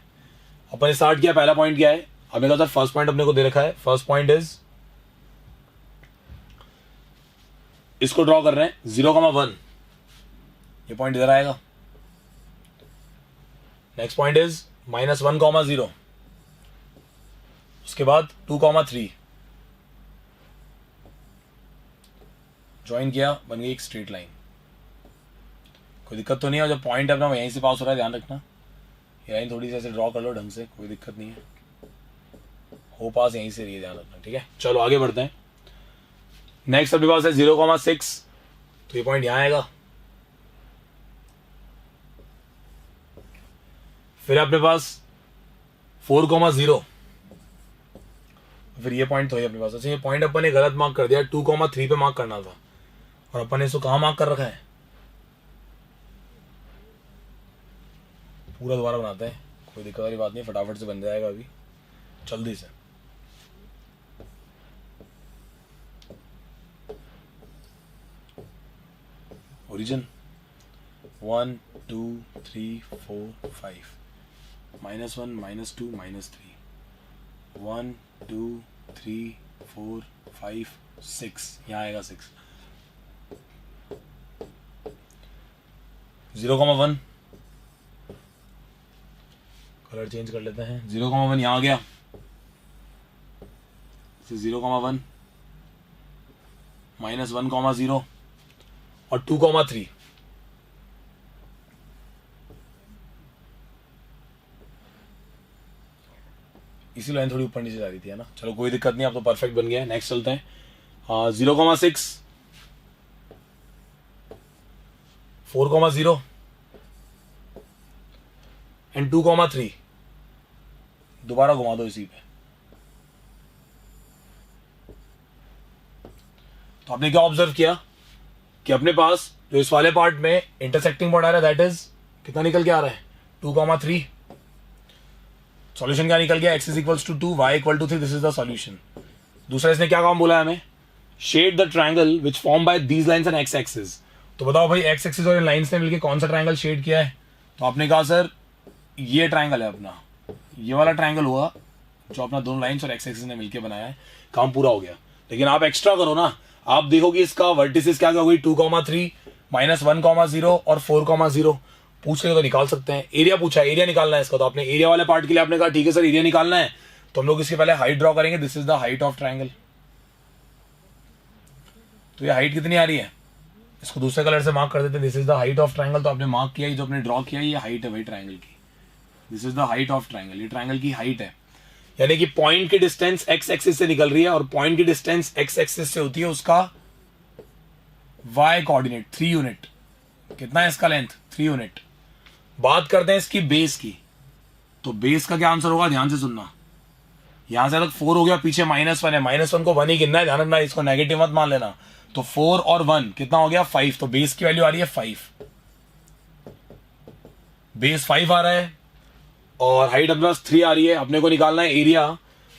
अपन ने स्टार्ट किया, पहला पॉइंट क्या है, अब मेरे पास फर्स्ट पॉइंट अपने को दे रखा है। फर्स्ट पॉइंट इज, इसको ड्रॉ कर रहे हैं 0,1, ये पॉइंट इधर आएगा। नेक्स्ट पॉइंट इज -1,0, उसके बाद 2,3 ज्वाइन किया, बन गई एक स्ट्रेट लाइन। कोई दिक्कत तो नहीं है, जब पॉइंट अपना यहीं से पास हो रहा है, ध्यान रखना, ये लाइन थोड़ी सी ऐसे ड्रॉ कर लो ढंग से, कोई दिक्कत नहीं है, हो पास यहीं से रही है, ध्यान रखना। ठीक है, चलो आगे बढ़ते हैं। नेक्स्ट अपने पास है 0,6, तो ये पॉइंट यहां आएगा। फिर अपने पास 4,0, फिर ये पॉइंट तो है अपने पास। अच्छा, ये पॉइंट अपन ने गलत मार्क कर दिया, 2,3 पे मार्क करना था, और अपन ने इसको कहां मार्क कर रखा है, पूरा दोबारा बनाते हैं, कोई दिक्कत वाली बात नहीं, फटाफट से बन जाएगा अभी जल्दी से। ओरिजिन 1 2 3 4 5, -1 -2 -3, 1 2 3 4 5 6, यहाँ आएगा 6, 0,1 कलर चेंज कर लेते हैं, 0,1 यहाँ आ गया, 0,1 -1,0 और 2,3, इसी लाइन थोड़ी ऊपर नीचे जा रही थी, है ना। चलो कोई दिक्कत नहीं, अब तो परफेक्ट बन गया है। नेक्स्ट चलते हैं, 0,6 4,0 एंड 2,3, दोबारा घुमा दो इसी पे। तो आपने क्या ऑब्जर्व किया कि अपने पास जो इस वाले पार्ट में इंटरसेक्टिंग पॉइंट आ रहा है, दैट इज कितना निकल के आ रहा है, 2,3। सॉल्यूशन क्या निकल गया, x is equals to 2, y equal to 3, this is the solution. दूसरा इसने क्या काम बोला है हमें, shade the triangle which form by these lines and x axis. तो बताओ भाई, x एक्सिस और इन लाइंस ने मिलकर कौन सा ट्रायंगल शेड किया है। तो आपने कहा सर ये ट्रायंगल है अपना, ये वाला ट्रायंगल हुआ जो अपना दोनों लाइंस और x एक्सिस ने मिलकर बनाया है, काम पूरा हो गया। लेकिन आप एक्स्ट्रा करो ना, आप देखो कि इसका वर्टिसेस क्या क्या होगी, 2,3 -1,0 और 4,0 पूछ के तो निकाल सकते हैं। एरिया पूछा, एरिया निकालना है इसका, तो आपने एरिया वाले पार्ट के लिए आपने कहा ठीक है सर एरिया निकालना है, तो हम लोग इसके पहले हाइट ड्रॉ करेंगे। This is the height of triangle. तो ये हाइट कितनी आ रही है, इसको दूसरे कलर से मार्क कर देते हैं, this is the height of triangle. तो आपने मार्क किया, जो आपने ड्रॉ किया ये हाइट है भाई ट्रायंगल की, this is the height of triangle, ये ट्रायंगल की हाइट है। यानी कि पॉइंट की डिस्टेंस x एक्सिस से निकल रही है, और पॉइंट की डिस्टेंस x एक्सिस से होती है उसका y कोऑर्डिनेट 3 यूनिट। कितना है इसका लेंथ, 3 यूनिट। बात करते हैं इसकी बेस की, तो बेस का क्या आंसर होगा, ध्यान से सुनना। यहां से तक 4 हो गया, पीछे -1 है, -1 को 1 ही गिनना है, ध्यान रखना, इसको नेगेटिव मत मान लेना। तो 4 और 1 कितना हो गया 5, तो बेस की वैल्यू आ रही है 5, बेस 5 आ रहा है और हाइट अपने पास 3 आ रही है। अपने को निकालना है एरिया,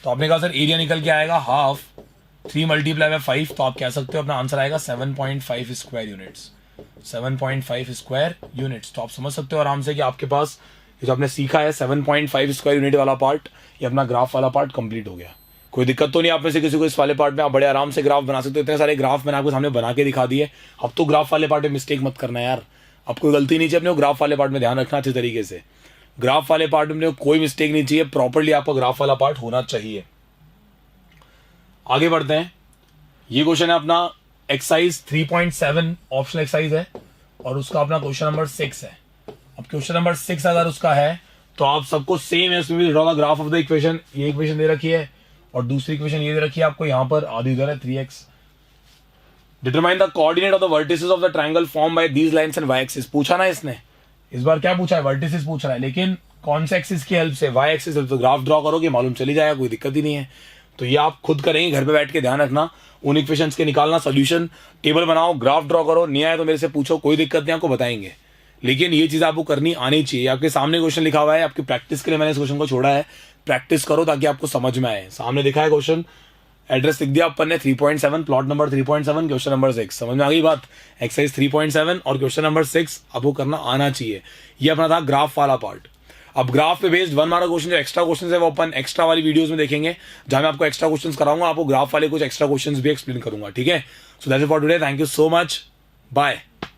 तो आपने कहा सर एरिया निकल के आएगा हाफ 3 मल्टीप्लाई बाय 5, तो आप कह सकते हो अपना आंसर आएगा 7.5 स्क्वायर यूनिट्स, 7.5 स्क्वायर यूनिट्स। तो आप समझ सकते हो आराम से कि आपके पास ये जो आपने सीखा है 7.5 स्क्वायर यूनिट वाला पार्ट, ये अपना ग्राफ वाला पार्ट कंप्लीट हो गया। कोई दिक्कत तो नहीं आप में से किसी को इस वाले पार्ट में, आप बड़े आराम से ग्राफ बना सकते हो। इतने सारे ग्राफ मैंने आपके सामने बना के दिखा दिए। अब तो ग्राफ वाले पार्ट में मिस्टेक मत करना यार, अब कोई गलती नहीं चाहिए अपने ग्राफ वाले पार्ट में, ध्यान रखना अच्छे तरीके से। ग्राफ वाले पार्ट में कोई मिस्टेक नहीं चाहिए, प्रॉपर्ली आपका ग्राफ वाला पार्ट होना चाहिए। आगे बढ़ते हैं। ये क्वेश्चन है अपना एक्सरसाइज 3.7 ऑप्शनल एक्सरसाइज है और उसका अपना क्वेश्चन नंबर 6 है। अब क्वेश्चन नंबर 6 अगर उसका है तो आप सबको सेम है, उसमें draw the graph of the equation. ये इक्वेशन दे रखी है और दूसरी इक्वेशन ये दे रखी है आपको, यहाँ पर आधी इधर है 3x। Determine the coordinate of the vertices of the triangle form by these lines and Y axis. पूछा ना इसने, इस बार क्या पूछा है, वर्टिसेस पूछ रहा है, लेकिन कौन से एक्सिस की हेल्प से, वाई एक्सिस हेल्प से। ग्राफ ड्रॉ करोगे मालूम चली जाएगा, कोई दिक्कत ही नहीं है। तो ये आप खुद करेंगे घर पे बैठ के, ध्यान रखना उन इक्वेशंस के निकालना, सोल्यूशन टेबल बनाओ, ग्राफ ड्रॉ करो, नहीं आया तो मेरे से पूछो, कोई दिक्कत नहीं, आपको बताएंगे। लेकिन ये चीज आपको करनी आनी चाहिए। आपके सामने क्वेश्चन लिखा हुआ है, आपकी प्रैक्टिस के लिए मैंने इस क्वेश्चन को छोड़ा है, प्रैक्टिस करो ताकि आपको समझ में आए। सामने दिखा है क्वेश्चन, एड्रेस लिख दिया अपन ने 3.7, प्लॉट नंबर 3.7, क्वेश्चन नंबर 6। समझ में आ गई बात, एक्सरसाइज 3.7 और क्वेश्चन नंबर 6 आपको करना आना चाहिए। ये अपना था ग्राफ वाला पार्ट। अब ग्राफ पे बेस्ड 1 मार्क क्वेश्चन, जो एक्स्ट्रा क्वेश्चन है वो अपन एक्स्ट्रा वाली वीडियोस में देखेंगे, जहां मैं आपको एक्स्ट्रा क्वेश्चंस कराऊंगा, आपको ग्राफ वाले कुछ एक्स्ट्रा क्वेश्चंस भी एक्सप्लेन करूंगा, ठीक है। So that's it for today, thank you so much, bye.